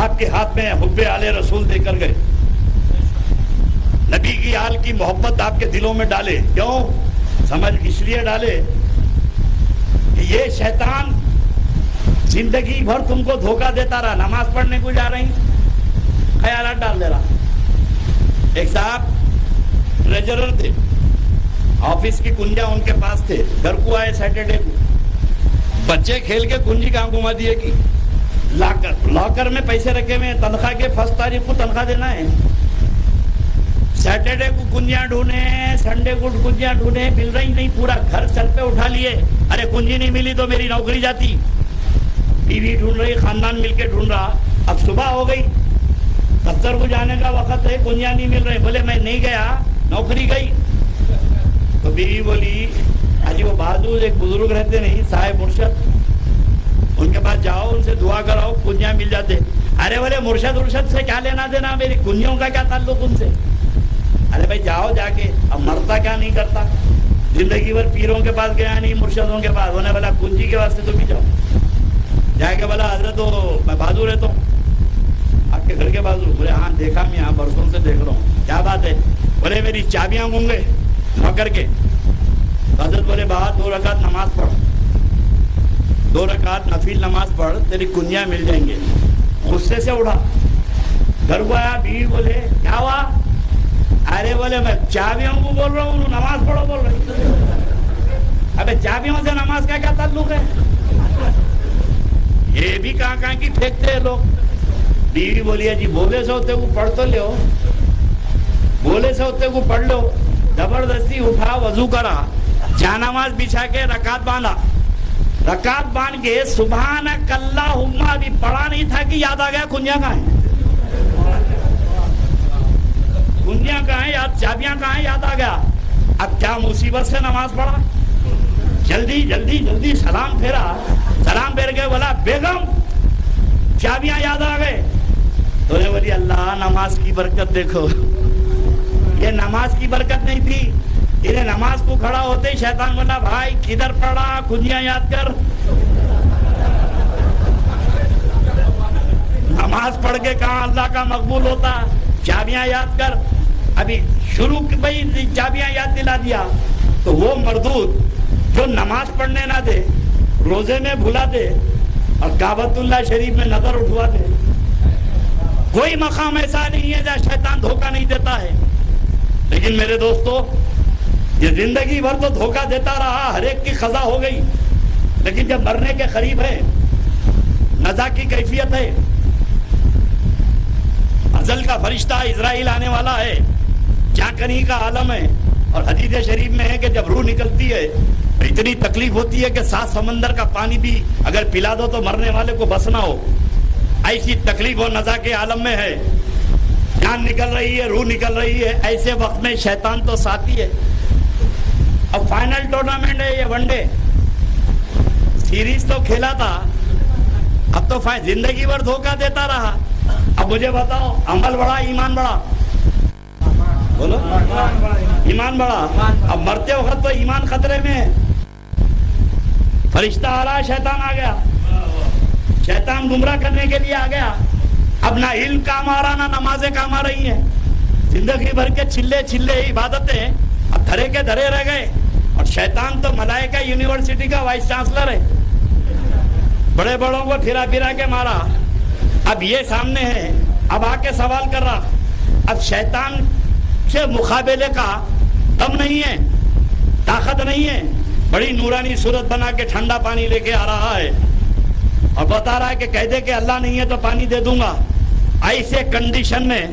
آپ کے ہاتھ میں حب آل رسول دے کر گئے. نبی کی آل کی محبت آپ کے دلوں میں ڈالے. کیوں؟ سمجھ اس لیے ڈالے کہ یہ شیطان زندگی بھر تم کو دھوکہ دیتا رہا. نماز پڑھنے کو جا رہی خیالات ڈال دے رہا. ایک صاحب ٹریجرر تھے, آفس کی کنجا ان کے پاس تھے. گھر کو آئے سیٹرڈے کو, بچے کھیل کے کنجی کہاں گھما دیے کہ لاکر میں پیسے رکھے ہوئے, تنخواہ کے 1 تاریخ کو تنخواہ دینا ہے. سیٹرڈے کو کنجیاں ڈھونڈے, سنڈے کو کنجیاں ڈھونڈے, مل رہی نہیں. پورا گھر سر پہ اٹھا لیے. ارے کنجی نہیں ملی تو میری نوکری جاتی. بیوی ڈھونڈ رہی, خاندان مل کے ڈھونڈ رہا. اب صبح ہو گئی, دفتر کو جانے کا وقت ہے, کنجیاں نہیں مل رہی. بولے میں نہیں گیا, نوکری گئی. تو بیوی بولی حاجی وہ بہادر ایک بزرگ رہتے نہیں صاحب مرشد, ان کے پاس جاؤ, ان سے دعا کراؤ, کنجیاں مل جاتے. ارے بولے مرشد سے کیا لینا دینا, میری کنجیوں کا کیا تعلق ان سے. ارے بھائی جاؤ جا کے. اب مرتا کیا نہیں کرتا, زندگی بھر پیروں کے پاس گیا نہیں, مرشدوں کے پاس. انہیں بولا کنجی کے واسطے تو بھی جاؤ. جا کے بولا حضرت میں بازو رہتا ہوں, آپ کے گھر کے بازو. بولے ہاں دیکھا میں یہاں برسوں سے دیکھ رہا ہوں. کیا بات ہے؟ بولے میری چابیاں گونگے نوکر کے. حضرت بولے بات 2 رکعت نماز پڑھ, 2 رکعت نفل نماز پڑھ, تیری کنجیاں مل جائیں گے. غصے سے اڑا, گھر کو آیا. بیوی بولے کیا ہوا؟ ارے بولے میں چابیوں کو بول رہا ہوں, نماز پڑھو بول رہے. ابے چابیوں سے نماز کا کیا تعلق ہے؟ یہ بھی کہاں کی پھینکتے ہیں لوگ. بیوی بولی جی بولے سے ہوتے کو پڑھ تو لو, بولے سے ہوتے کو پڑھ لو. زبردستی اٹھا, وضو کرا, جانماز بچھا کے رکعت باندھا. رکعت باندھ کے سبحانک اللہم ابھی پڑھا نہیں تھا کہ یاد آ گیا کنجیاں کہاں ہیں, کنجیاں کہاں ہیں, یاد چابیاں کہاں ہیں, یاد آ گیا. اب کیا مصیبت سے نماز پڑھا, جلدی جلدی جلدی سلام پھیرا. سلام پھیر کے بولا بیگم چابیاں یاد آ گئے. تو نے بولی اللہ نماز کی برکت دیکھو. یہ نماز کی برکت نہیں تھی, انہیں نماز کو کھڑا ہوتے ہی شیطان بولا بھائی کدھر پڑا, کنجیاں یاد کر. نماز پڑھ کے کہاں اللہ کا مقبول ہوتا, چابیاں یاد کر. ابھی شروع بھائی چابیاں یاد دلا دیا تو وہ مردود جو نماز پڑھنے نہ دے, روزے میں بھلا دے اور کعبۃ اللہ شریف میں نظر اٹھوا دے. کوئی مقام ایسا نہیں ہے جہاں شیطان دھوکہ نہیں دیتا ہے. لیکن میرے دوستو یہ زندگی بھر تو دھوکہ دیتا رہا, ہر ایک کی قضا ہو گئی. لیکن جب مرنے کے قریب ہے, نزا کی کیفیت ہے, ازل کا فرشتہ اسرائیل آنے والا ہے, چاکنی کا عالم ہے. اور حدیث شریف میں ہے کہ جب روح نکلتی ہے اتنی تکلیف ہوتی ہے کہ 7 سمندر کا پانی بھی اگر پلا دو تو مرنے والے کو بس نہ ہو. ایسی تکلیف و نزا کے عالم میں ہے, جان نکل رہی ہے, روح نکل رہی ہے. ایسے وقت میں شیطان تو ساتھی ہے. اب فائنل ٹورنامنٹ ہے یہ, ون ڈے سیریز تو کھیلا تھا, اب تو زندگی بھر دھوکہ دیتا رہا. اب مجھے بتاؤ عمل بڑا ایمان بڑا, بولو ایمان بڑا. اب مرتے وقت تو ایمان خطرے میں ہے. فرشتہ آ رہا, شیطان آ گیا, شیطان گمراہ کرنے کے لیے آ گیا. اب نہ علم کام آ رہا, نہ نمازیں کام آ رہی ہیں. زندگی بھر کے چھلے عبادتیں اب دھرے کے دھرے رہ گئے. اور شیطان تو ملائکہ یونیورسٹی کا وائس چانسلر ہے, بڑے بڑوں کو پھرا کے مارا. اب یہ سامنے ہے, اب آ کے سوال کر رہا. اب شیطان سے مقابلے کا دم نہیں ہے, طاقت نہیں ہے. بڑی نورانی صورت بنا کے ٹھنڈا پانی لے کے آ رہا ہے اور بتا رہا ہے کہ کہہ دے کہ اللہ نہیں ہے تو پانی دے دوں گا. ایسے کنڈیشن میں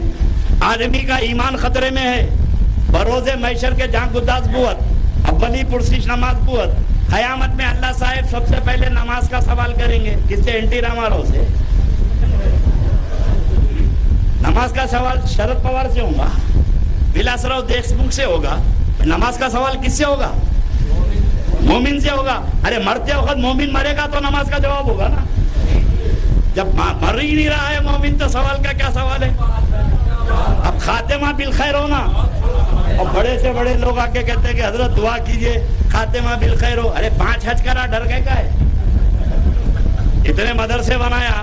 آدمی کا ایمان خطرے میں ہے. بروز محشر کے جہاں گداس بوت, اولی پرسش نماز بوت. قیامت میں اللہ صاحب سب سے پہلے نماز کا سوال کریں گے. کس سے؟ این ٹی راما سے. نماز کا سوال شرد پوار سے ہوگا, ولاس راؤ دیشمکھ سے ہوگا. نماز کا سوال کس سے ہوگا؟ مومن سے ہوگا. ارے مرتے وقت مومن مرے گا تو نماز کا جواب ہوگا نا. جب مر ہی نہیں رہا ہے مومن تو سوال کا کیا سوال ہے؟ اب خاتمہ بالخیر ہونا. اور بڑے سے بڑے لوگ آ کے کہتے ہیں کہ حضرت دعا کیجئے خاتمہ بالخیر ہو. ارے 5 حج کرا, ڈر گئے کا ہے؟ اتنے مدرسے بنایا,